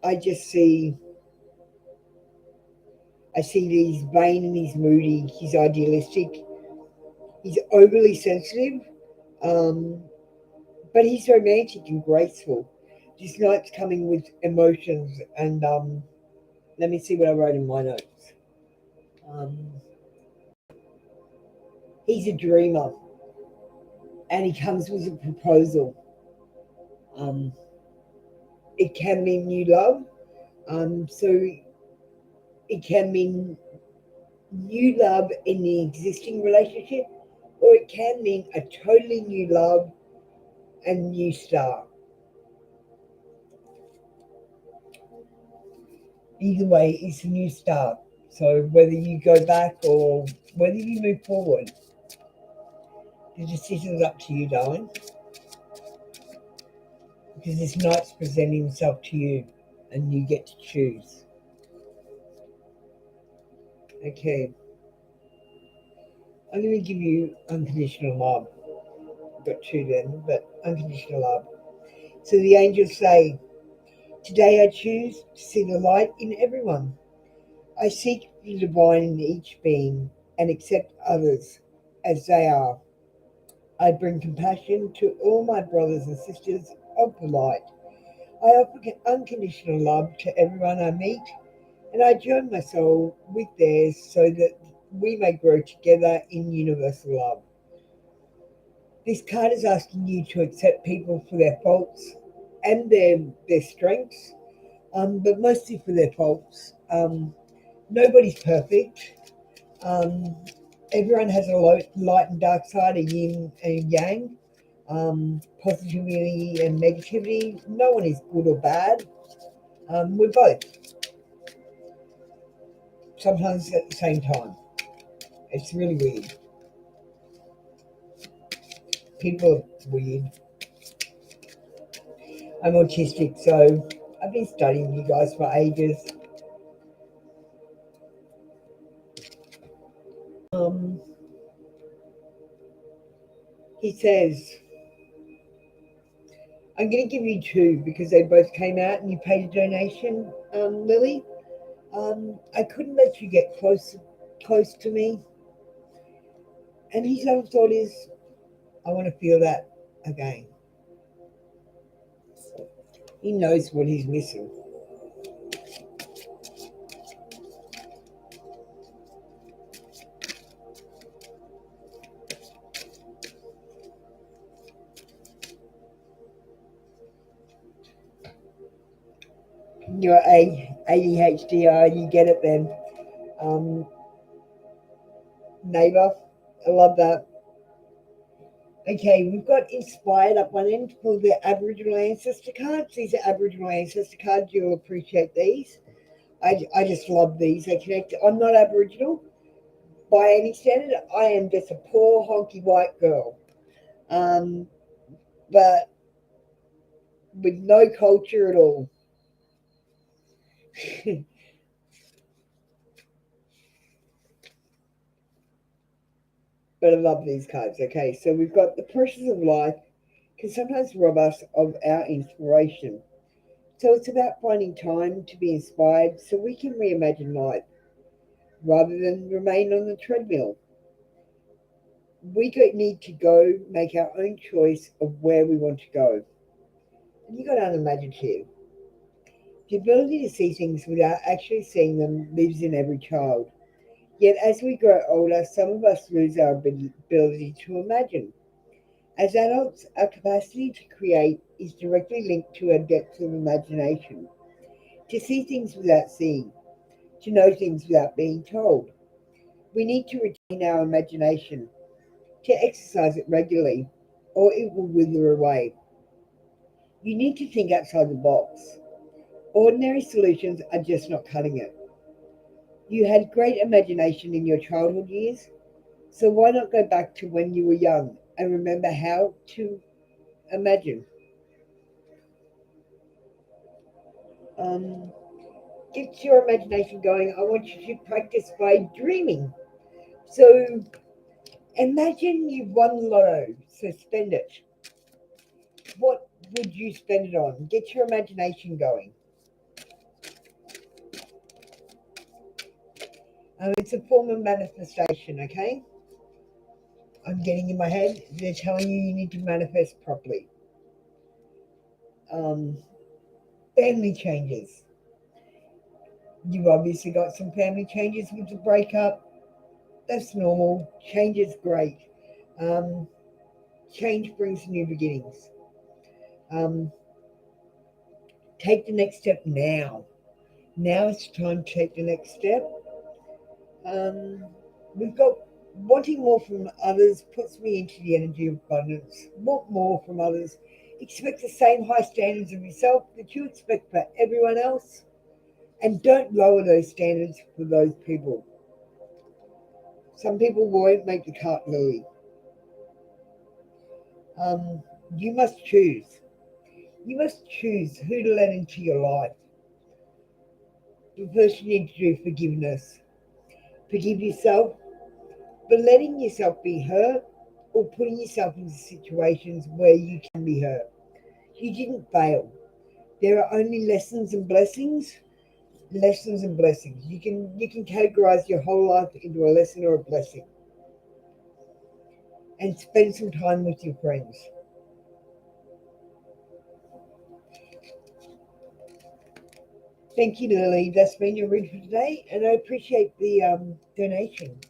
[SPEAKER 1] I just see. I see that he's vain and he's moody. He's idealistic. He's overly sensitive, um, but he's romantic and graceful. This night's coming with emotions, and let me see what I wrote in my notes. Um, he's a dreamer, and he comes with a proposal. Um, it can mean new love, so it can mean new love in the existing relationship, or it can mean a totally new love and new start. Either way, it's a new start. So whether you go back or whether you move forward, the decision's up to you, darling. Because this night's presenting itself to you and you get to choose. Okay. I'm going to give you unconditional love. I've got two then, but unconditional love. So the angels say, today I choose to see the light in everyone. I seek the divine in each being and accept others as they are. I bring compassion to all my brothers and sisters of the light. I offer unconditional love to everyone I meet, and I join my soul with theirs so that we may grow together in universal love. This card is asking you to accept people for their faults and their strengths, but mostly for their faults. Nobody's perfect. Um, Everyone has a light and dark side, a yin and a yang, positivity and negativity. No one is good or bad. We're both, sometimes at the same time. It's really weird. People are weird. I'm autistic, so I've been studying you guys for ages. Um, he says, I'm going to give you two because they both came out and you paid a donation, Lily. I couldn't let you get close to me. And his other thought is, I want to feel that again. He knows what he's missing. You're ADHD, you get it then. Um, Neighbour, I love that. Okay, we've got inspired up one end for the Aboriginal ancestor cards. These are Aboriginal ancestor cards. You'll appreciate these. I just love these. They connect. I'm not Aboriginal by any standard. I am just a poor honky white girl, um, but with no culture at all. But I love these cards. Okay, so we've got the pressures of life can sometimes rob us of our inspiration. So it's about finding time to be inspired so we can reimagine life rather than remain on the treadmill. Need to go make our own choice of where we want to go. And you got unimaginative. The ability to see things without actually seeing them lives in every child. Yet as we grow older, some of us lose our ability to imagine. As adults, our capacity to create is directly linked to our depth of imagination. To see things without seeing, to know things without being told. We need to retain our imagination, to exercise it regularly, or it will wither away. You need to think outside the box. Ordinary solutions are just not cutting it. You had great imagination in your childhood years, so why not go back to when you were young and remember how to imagine? Um, get your imagination going. I want you to practice by dreaming. So imagine you won lotto, so spend it. What would you spend it on? Get your imagination going. It's a form of manifestation, okay? I'm getting in my head. They're telling you need to manifest properly. Um, Family changes. You've obviously got some family changes with the breakup. That's normal. Change is great. Um, Change brings new beginnings. Um, Take the next step now. Now it's time to take the next step. Um, we've got wanting more from others puts me into the energy of abundance. Want more from others. Expect the same high standards of yourself that you expect for everyone else. And don't lower those standards for those people. Some people won't make the cut, Lily. Um, you must choose. You must choose who to let into your life. But first, you need to do forgiveness. Forgive yourself for letting yourself be hurt or putting yourself into situations where you can be hurt. You didn't fail. There are only lessons and blessings. Lessons and blessings. You can categorize your whole life into a lesson or a blessing, and spend some time with your friends. Thank you, Lily. That's been your read for today, and I appreciate the donation.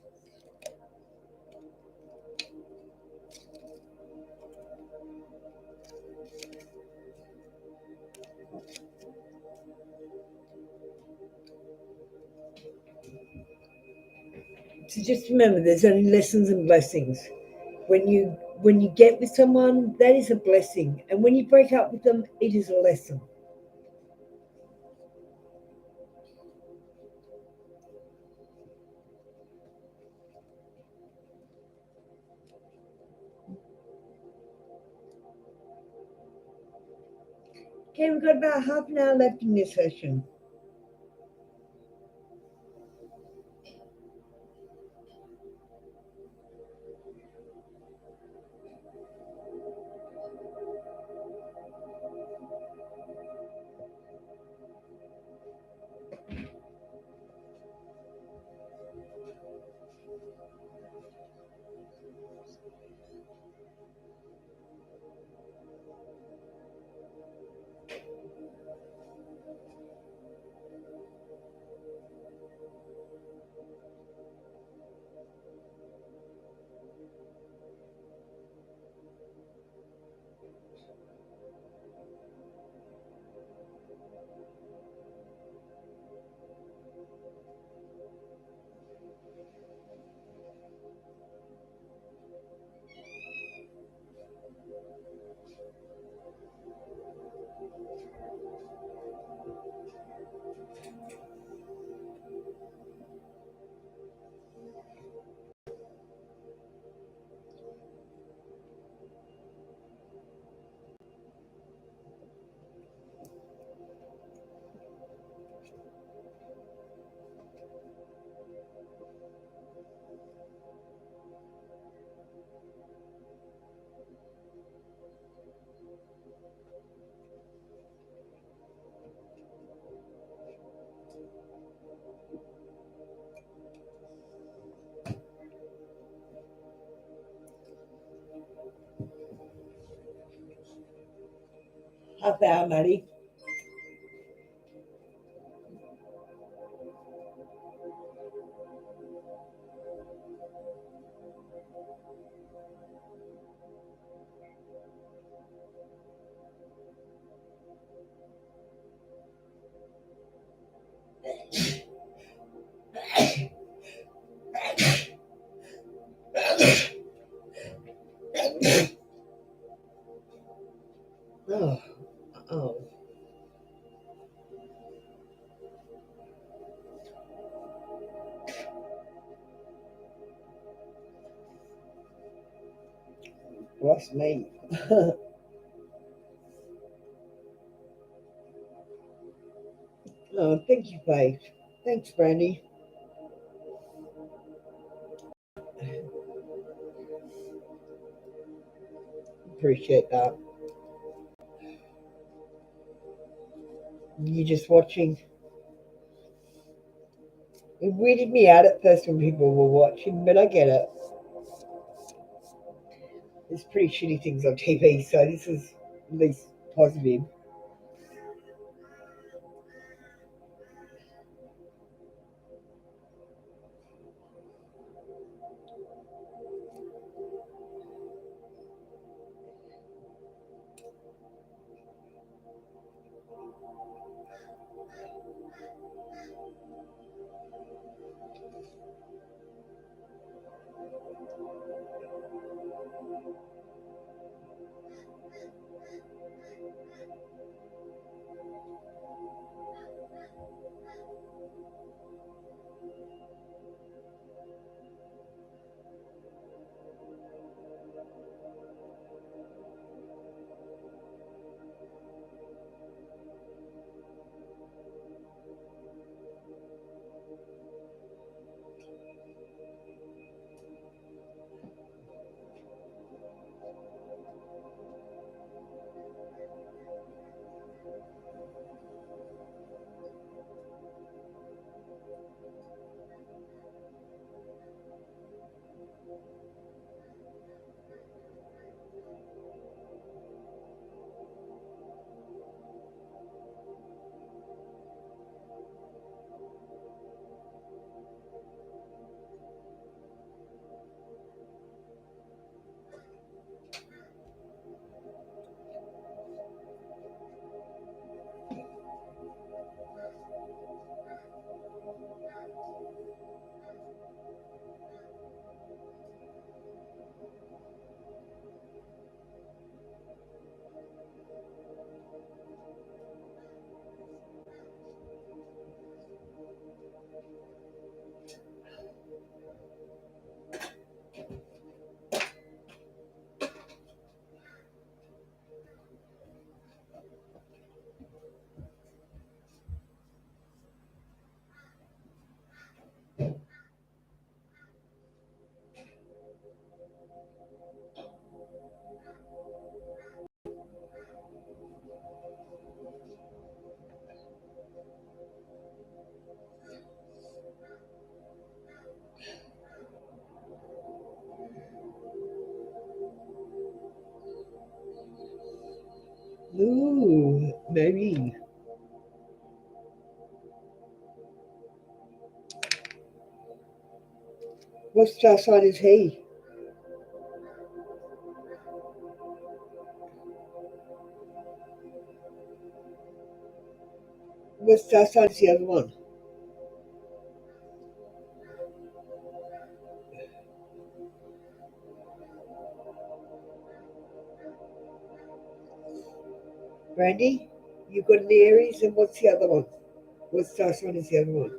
[SPEAKER 1] So just remember, there's only lessons and blessings. When you get with someone, that is a blessing, and when you break up with them, it is a lesson. Okay, we've got about half an hour left in this session. Up our money. Oh, oh. Lost me. Oh, thank you, Faith. Thanks, Brandy. Appreciate that. You just watching. It weirded me out at first when people were watching, but I get it. There's pretty shitty things on TV, so this is at least positive. Ooh, maybe. What star sign is he? What star sign is the other one? Brandy? You got an Aries, and what's the other one? What star sign is the other one?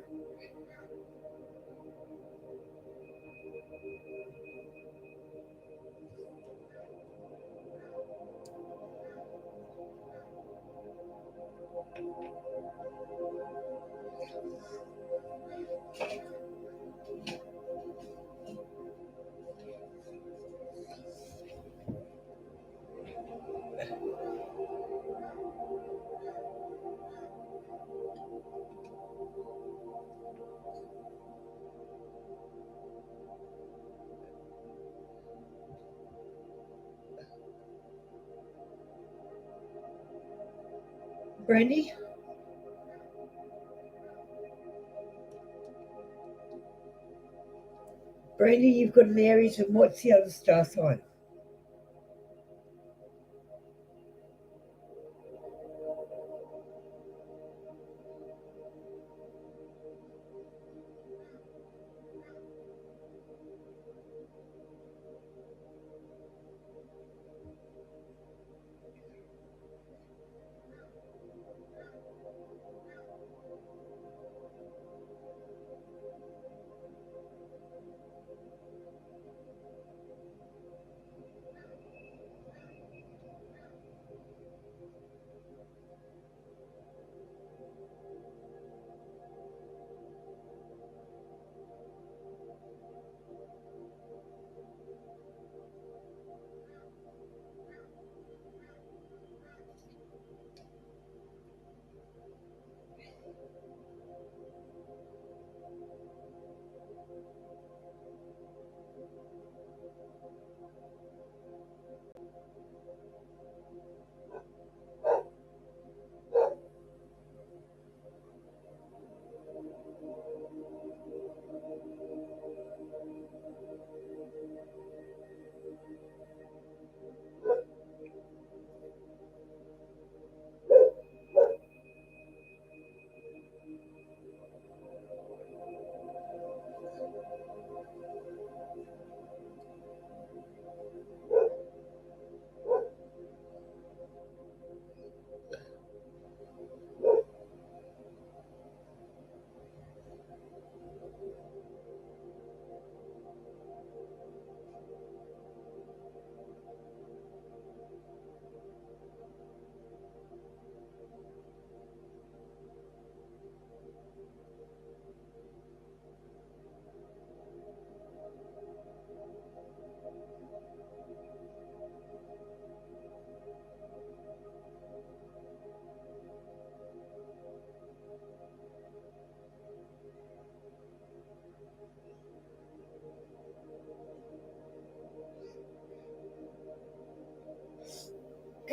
[SPEAKER 1] Brandy? Brandy, you've got an Aries, and what's the other star sign?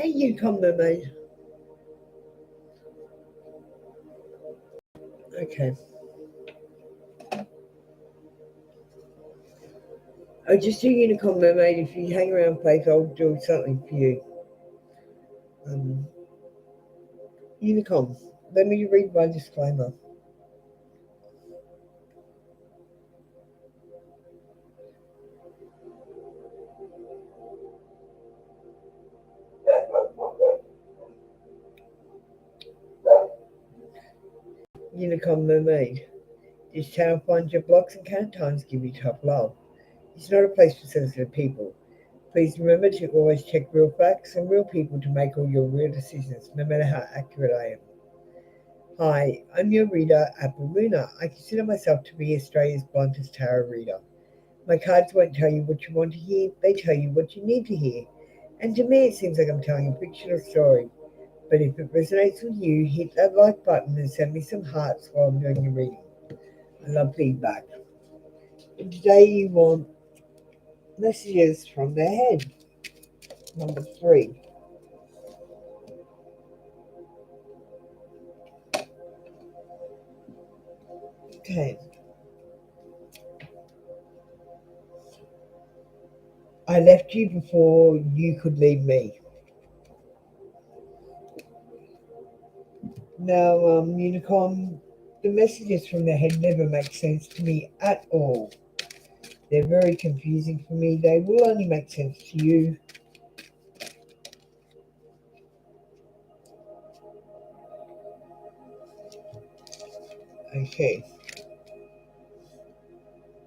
[SPEAKER 1] Hey, Unicorn Mermaid. Okay. Oh, just do Unicorn Mermaid. If you hang around place, I'll do something for you. Um, Unicorn, let me read my disclaimer. Unicorn Mermaid. This channel finds your blocks and can at times give you tough love. It's not a place for sensitive people. Please remember to always check real facts and real people to make all your real decisions, no matter how accurate I am. Hi, I'm your reader, Apple Luna. I consider myself to be Australia's bluntest tarot reader. My cards won't tell you what you want to hear, they tell you what you need to hear. And to me, it seems like I'm telling a fictional story. But if it resonates with you, hit that like button and send me some hearts while I'm doing your reading. I love feedback. And today you want messages from their head. Number 3. Okay. I left you before you could leave me. Now, Unicorn, the messages from the head never make sense to me at all. They're very confusing for me. They will only make sense to you. Okay.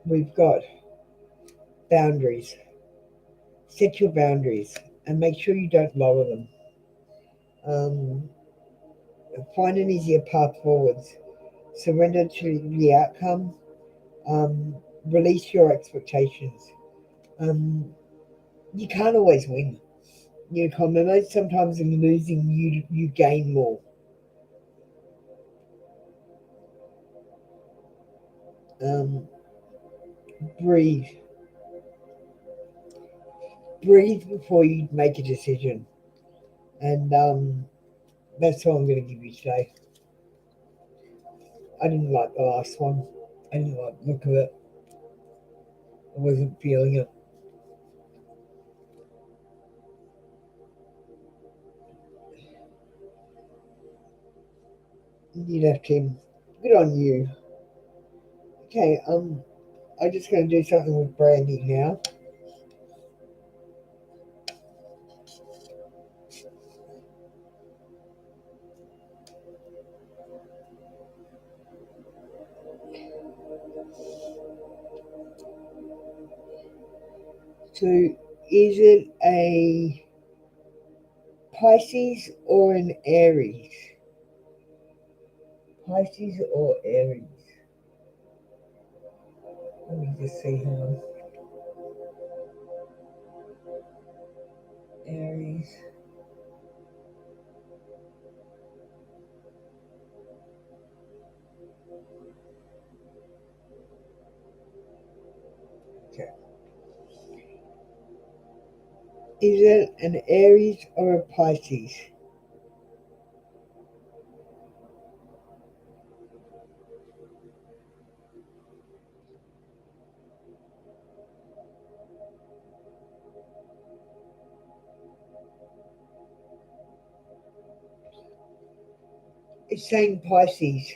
[SPEAKER 1] We've got boundaries. Set your boundaries and make sure you don't lower them. Um, Find an easier path forwards. Surrender to the outcome. Release your expectations. Um, you can't always win. You know, sometimes in losing, you gain more. Um, breathe. Breathe before you make a decision. And That's all I'm going to give you today. I didn't like the last one. I didn't like the look of it. I wasn't feeling it. You left him. Good on you. Okay, I'm just going to do something with Brandy now. So, is it a Pisces or an Aries? Pisces or Aries? Let me just see. Hang on. Aries. Okay. Is it an Aries or a Pisces? It's saying Pisces.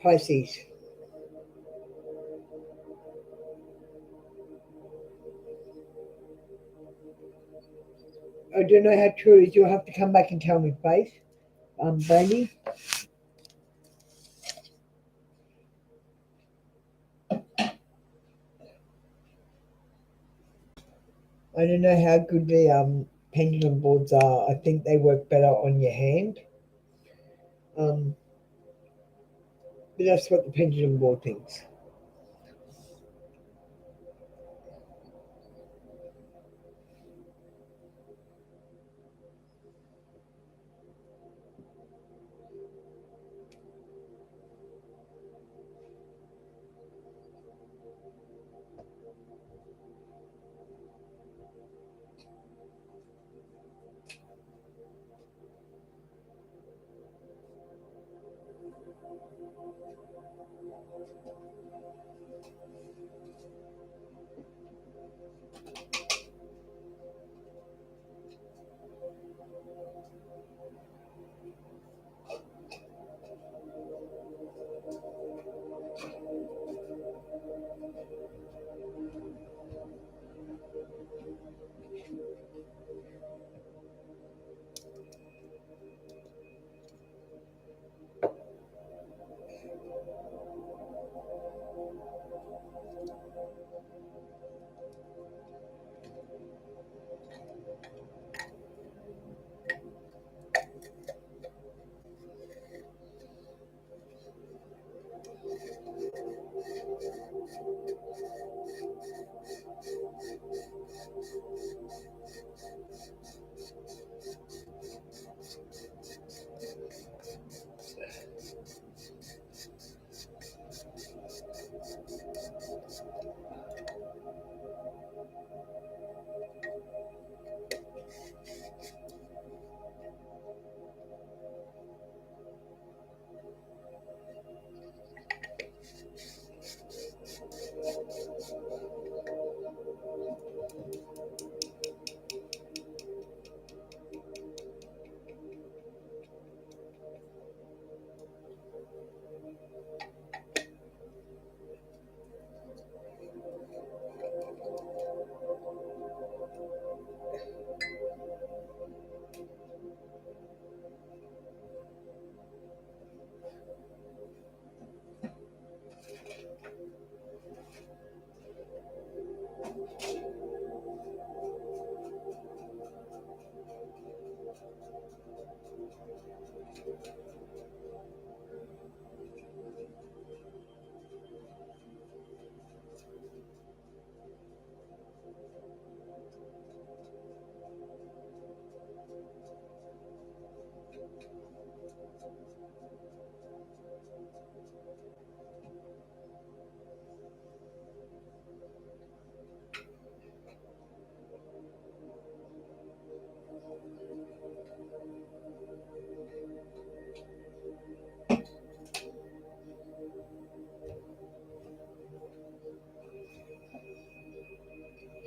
[SPEAKER 1] Pisces. I don't know how true it is. You'll have to come back and tell me, Faith. Brandy. I don't know how good the pendulum boards are. I think they work better on your hand. Um, but that's what the pendulum board thinks.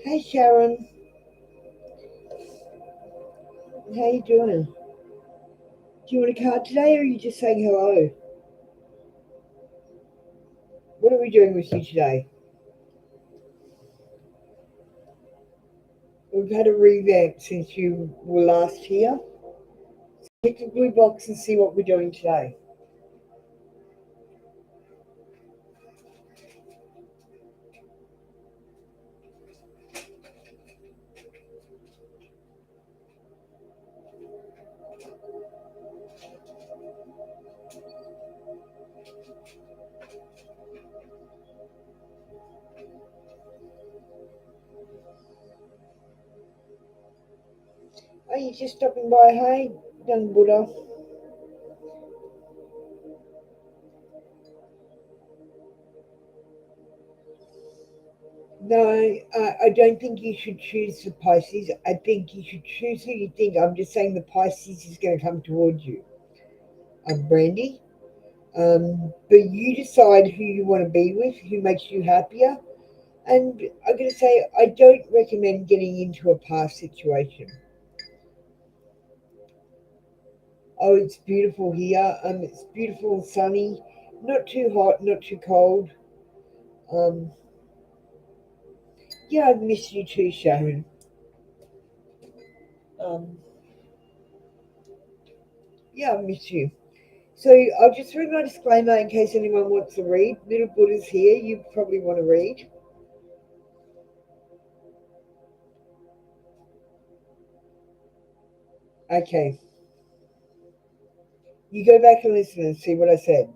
[SPEAKER 1] Hey Sharon, how you doing? Do you want a card today or are you just saying hello? What are we doing with you today? We've had a revamp since you were last here. Pick the blue box and see what we're doing today. Are you just stopping by? Hey, young Buddha. No, I don't think you should choose the Pisces. I think you should choose who you think. I'm just saying the Pisces is going to come towards you. Brandy. But you decide who you want to be with, who makes you happier. And I'm going to say, I don't recommend getting into a past situation. Oh, it's beautiful here. It's beautiful and sunny. Not too hot, not too cold. Um, yeah, I've missed you too, Sharon. Um, yeah, I miss you. So I'll just read my disclaimer in case anyone wants to read. Little Buddha's here. You probably want to read. Okay. You go back and listen and see what I said.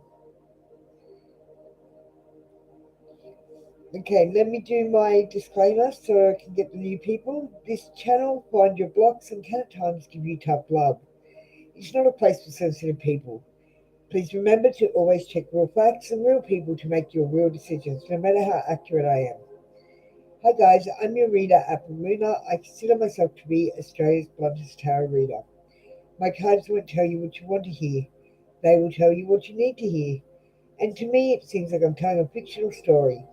[SPEAKER 1] Okay, let me do my disclaimer so I can get the new people. This channel find your blocks and can at times give you tough love. It's not a place for sensitive people. Please remember to always check real facts and real people to make your real decisions, no matter how accurate I am. Hi guys, I'm your reader, Apple Luna. I consider myself to be Australia's bluntest tarot reader. My cards won't tell you what you want to hear. They will tell you what you need to hear. And to me, it seems like I'm telling a fictional story.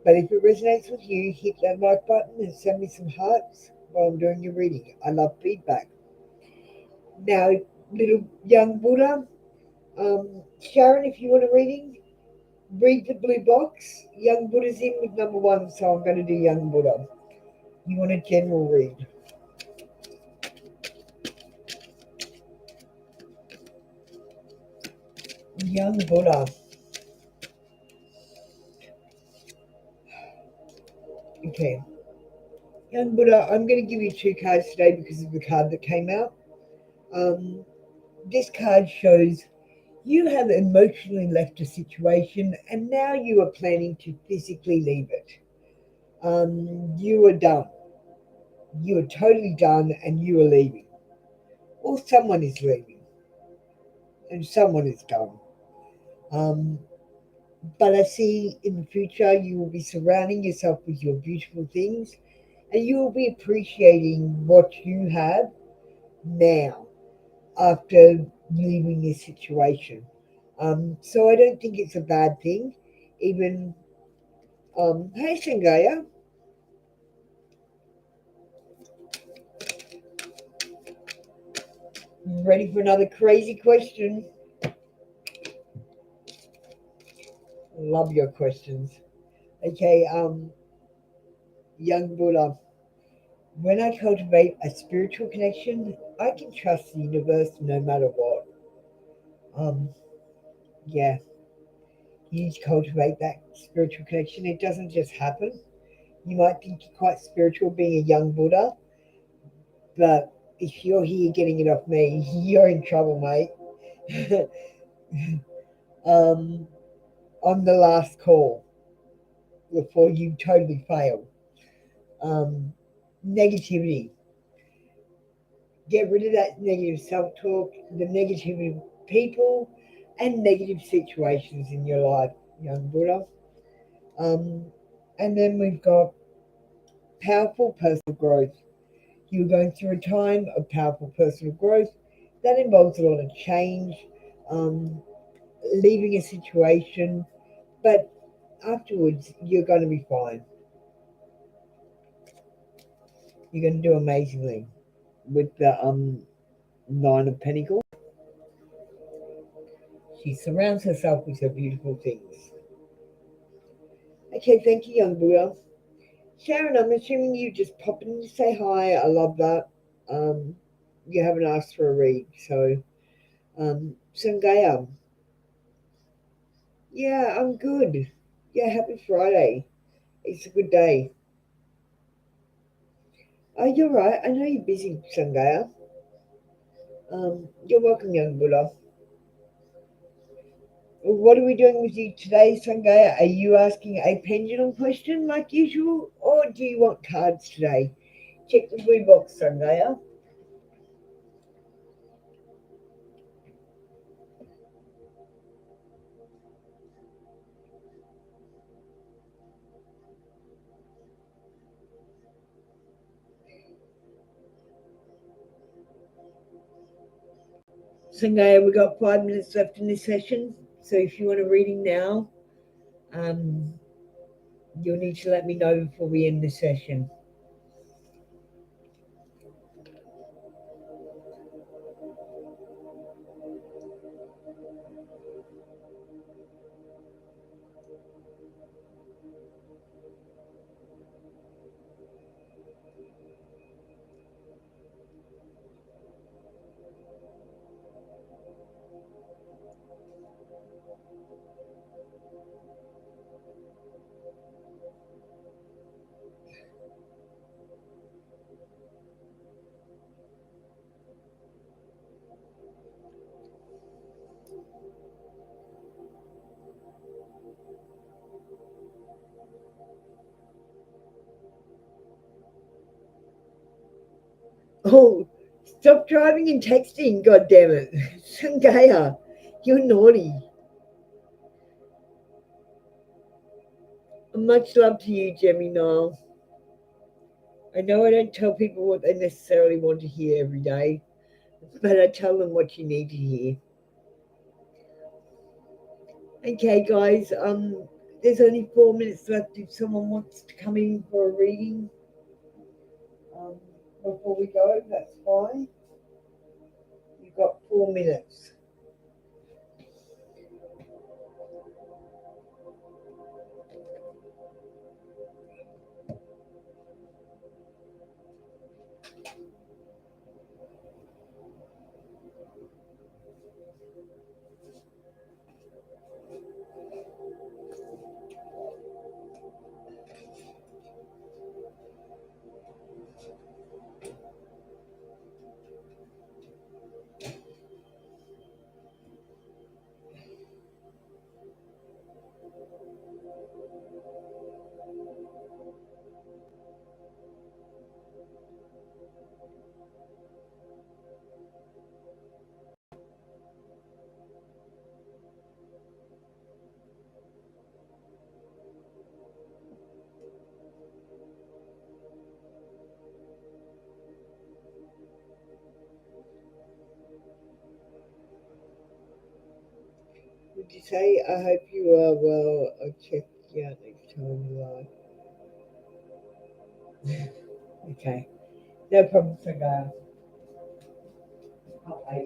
[SPEAKER 1] But if it resonates with you, hit that like button and send me some hearts while I'm doing your reading. I love feedback. Now, little young Buddha, Sharon, if you want a reading, read the blue box. Young Buddha's in with number one, so I'm going to do young Buddha. You want a general read. Young Buddha. Okay. Young Buddha, I'm going to give you two cards today because of the card that came out. Um, this card shows you have emotionally left a situation and now you are planning to physically leave it. You are done. You are totally done and you are leaving. Or someone is leaving and someone is done. Um, but I see in the future you will be surrounding yourself with your beautiful things and you will be appreciating what you have now after leaving this situation. So I don't think it's a bad thing. Even, hey Sangaya, ready for another crazy question? Love your questions. Okay, young Buddha, when I cultivate a spiritual connection, I can trust the universe no matter what. Um, yeah, you need to cultivate that spiritual connection. It doesn't just happen. You might think you're quite spiritual being a young Buddha, but if you're here getting it off me, you're in trouble, mate. um, I'm the last call before you totally fail. Um, Negativity. Get rid of that negative self talk, the negative people, and negative situations in your life, young Buddha. Um, and then we've got powerful personal growth. You're going through a time of powerful personal growth that involves a lot of change, um, leaving a situation, but afterwards you're going to be fine. You're going to do amazingly with the Nine of Pentacles. She surrounds herself with her beautiful things. Okay, thank you, young Buddha. Sharon, I'm assuming you just popped in to say hi. I love that. You haven't asked for a read, so Sangaya. Yeah, I'm good. Yeah, happy Friday. It's a good day. Oh, you're right. I know you're busy, Sangaya. You're welcome, young Buddha. What are we doing with you today, Sangaya? Are you asking a pendulum question like usual, or do you want cards today? Check the blue box, Sangaya. Sangaya, we've got 5 minutes left in this session, so if you want a reading now, um, you'll need to let me know before we end the session. Oh, stop driving and texting, God damn it. Sangaya, you're naughty. Much love to you, Gemini. I know I don't tell people what they necessarily want to hear every day, but I tell them what you need to hear. Okay, guys, there's only 4 minutes left if someone wants to come in for a reading. Before we go, that's fine. You've got 4 minutes. Would you say, I hope you are well? I'll check you out next time you live. Okay, no problem, Sangaya. Okay.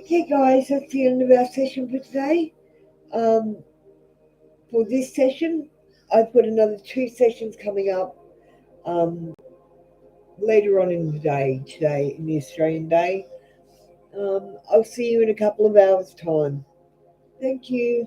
[SPEAKER 1] Okay, guys, that's the end of our session for today. For this session, I've got another 2 sessions coming up later on in the day, today in the Australian day. I'll see you in a couple of hours' time. Thank you.